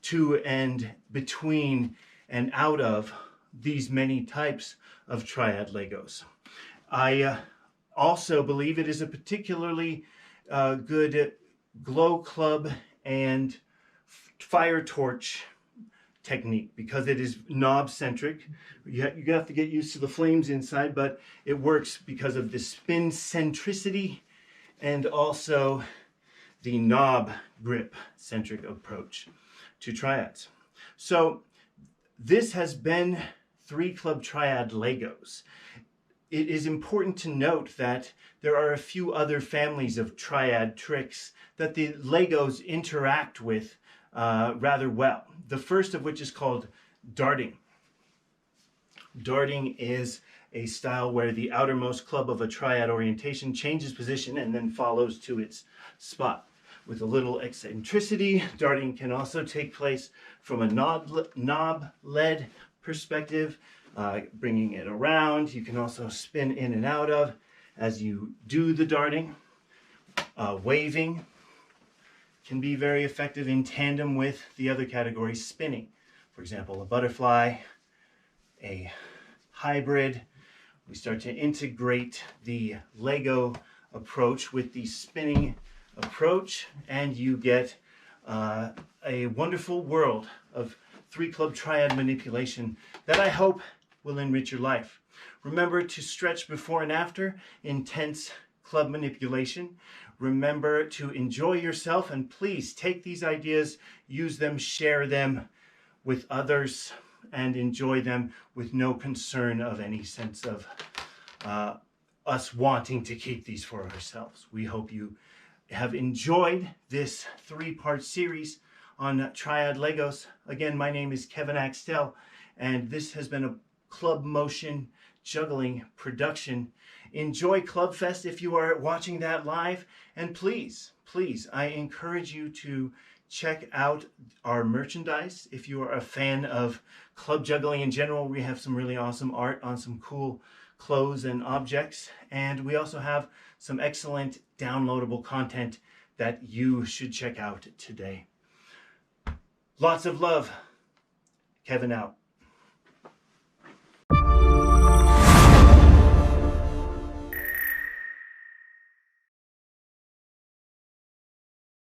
to and between and out of these many types of Triad Legos. I also believe it is a particularly good glow club and fire torch technique, because it is knob centric. You have to get used to the flames inside, but it works because of the spin centricity and also the knob grip centric approach to triads. So this has been 3 Club Triad Legos. It is important to note that there are a few other families of triad tricks that the Legos interact with rather well. The first of which is called darting. Darting is a style where the outermost club of a triad orientation changes position and then follows to its spot. With a little eccentricity, darting can also take place from a knob-led perspective, bringing it around. You can also spin in and out of as you do the darting. Waving can be very effective in tandem with the other categories, spinning. For example, a butterfly, a hybrid. We start to integrate the Lego approach with the spinning approach, and you get a wonderful world of 3 Club Triad manipulation that I hope will enrich your life. Remember to stretch before and after intense club manipulation. Remember to enjoy yourself, and please take these ideas, use them, share them with others, and enjoy them with no concern of any sense of us wanting to keep these for ourselves. We hope you have enjoyed this 3-part series on Triad Legos. Again, my name is Kevin Axtell, and this has been a Club Motion Juggling production. Enjoy Club Fest if you are watching that live, and please, I encourage you to check out our merchandise. If you are a fan of club juggling in general, we have some really awesome art on some cool clothes and objects, and we also have some excellent downloadable content that you should check out today. Lots of love. Kevin out.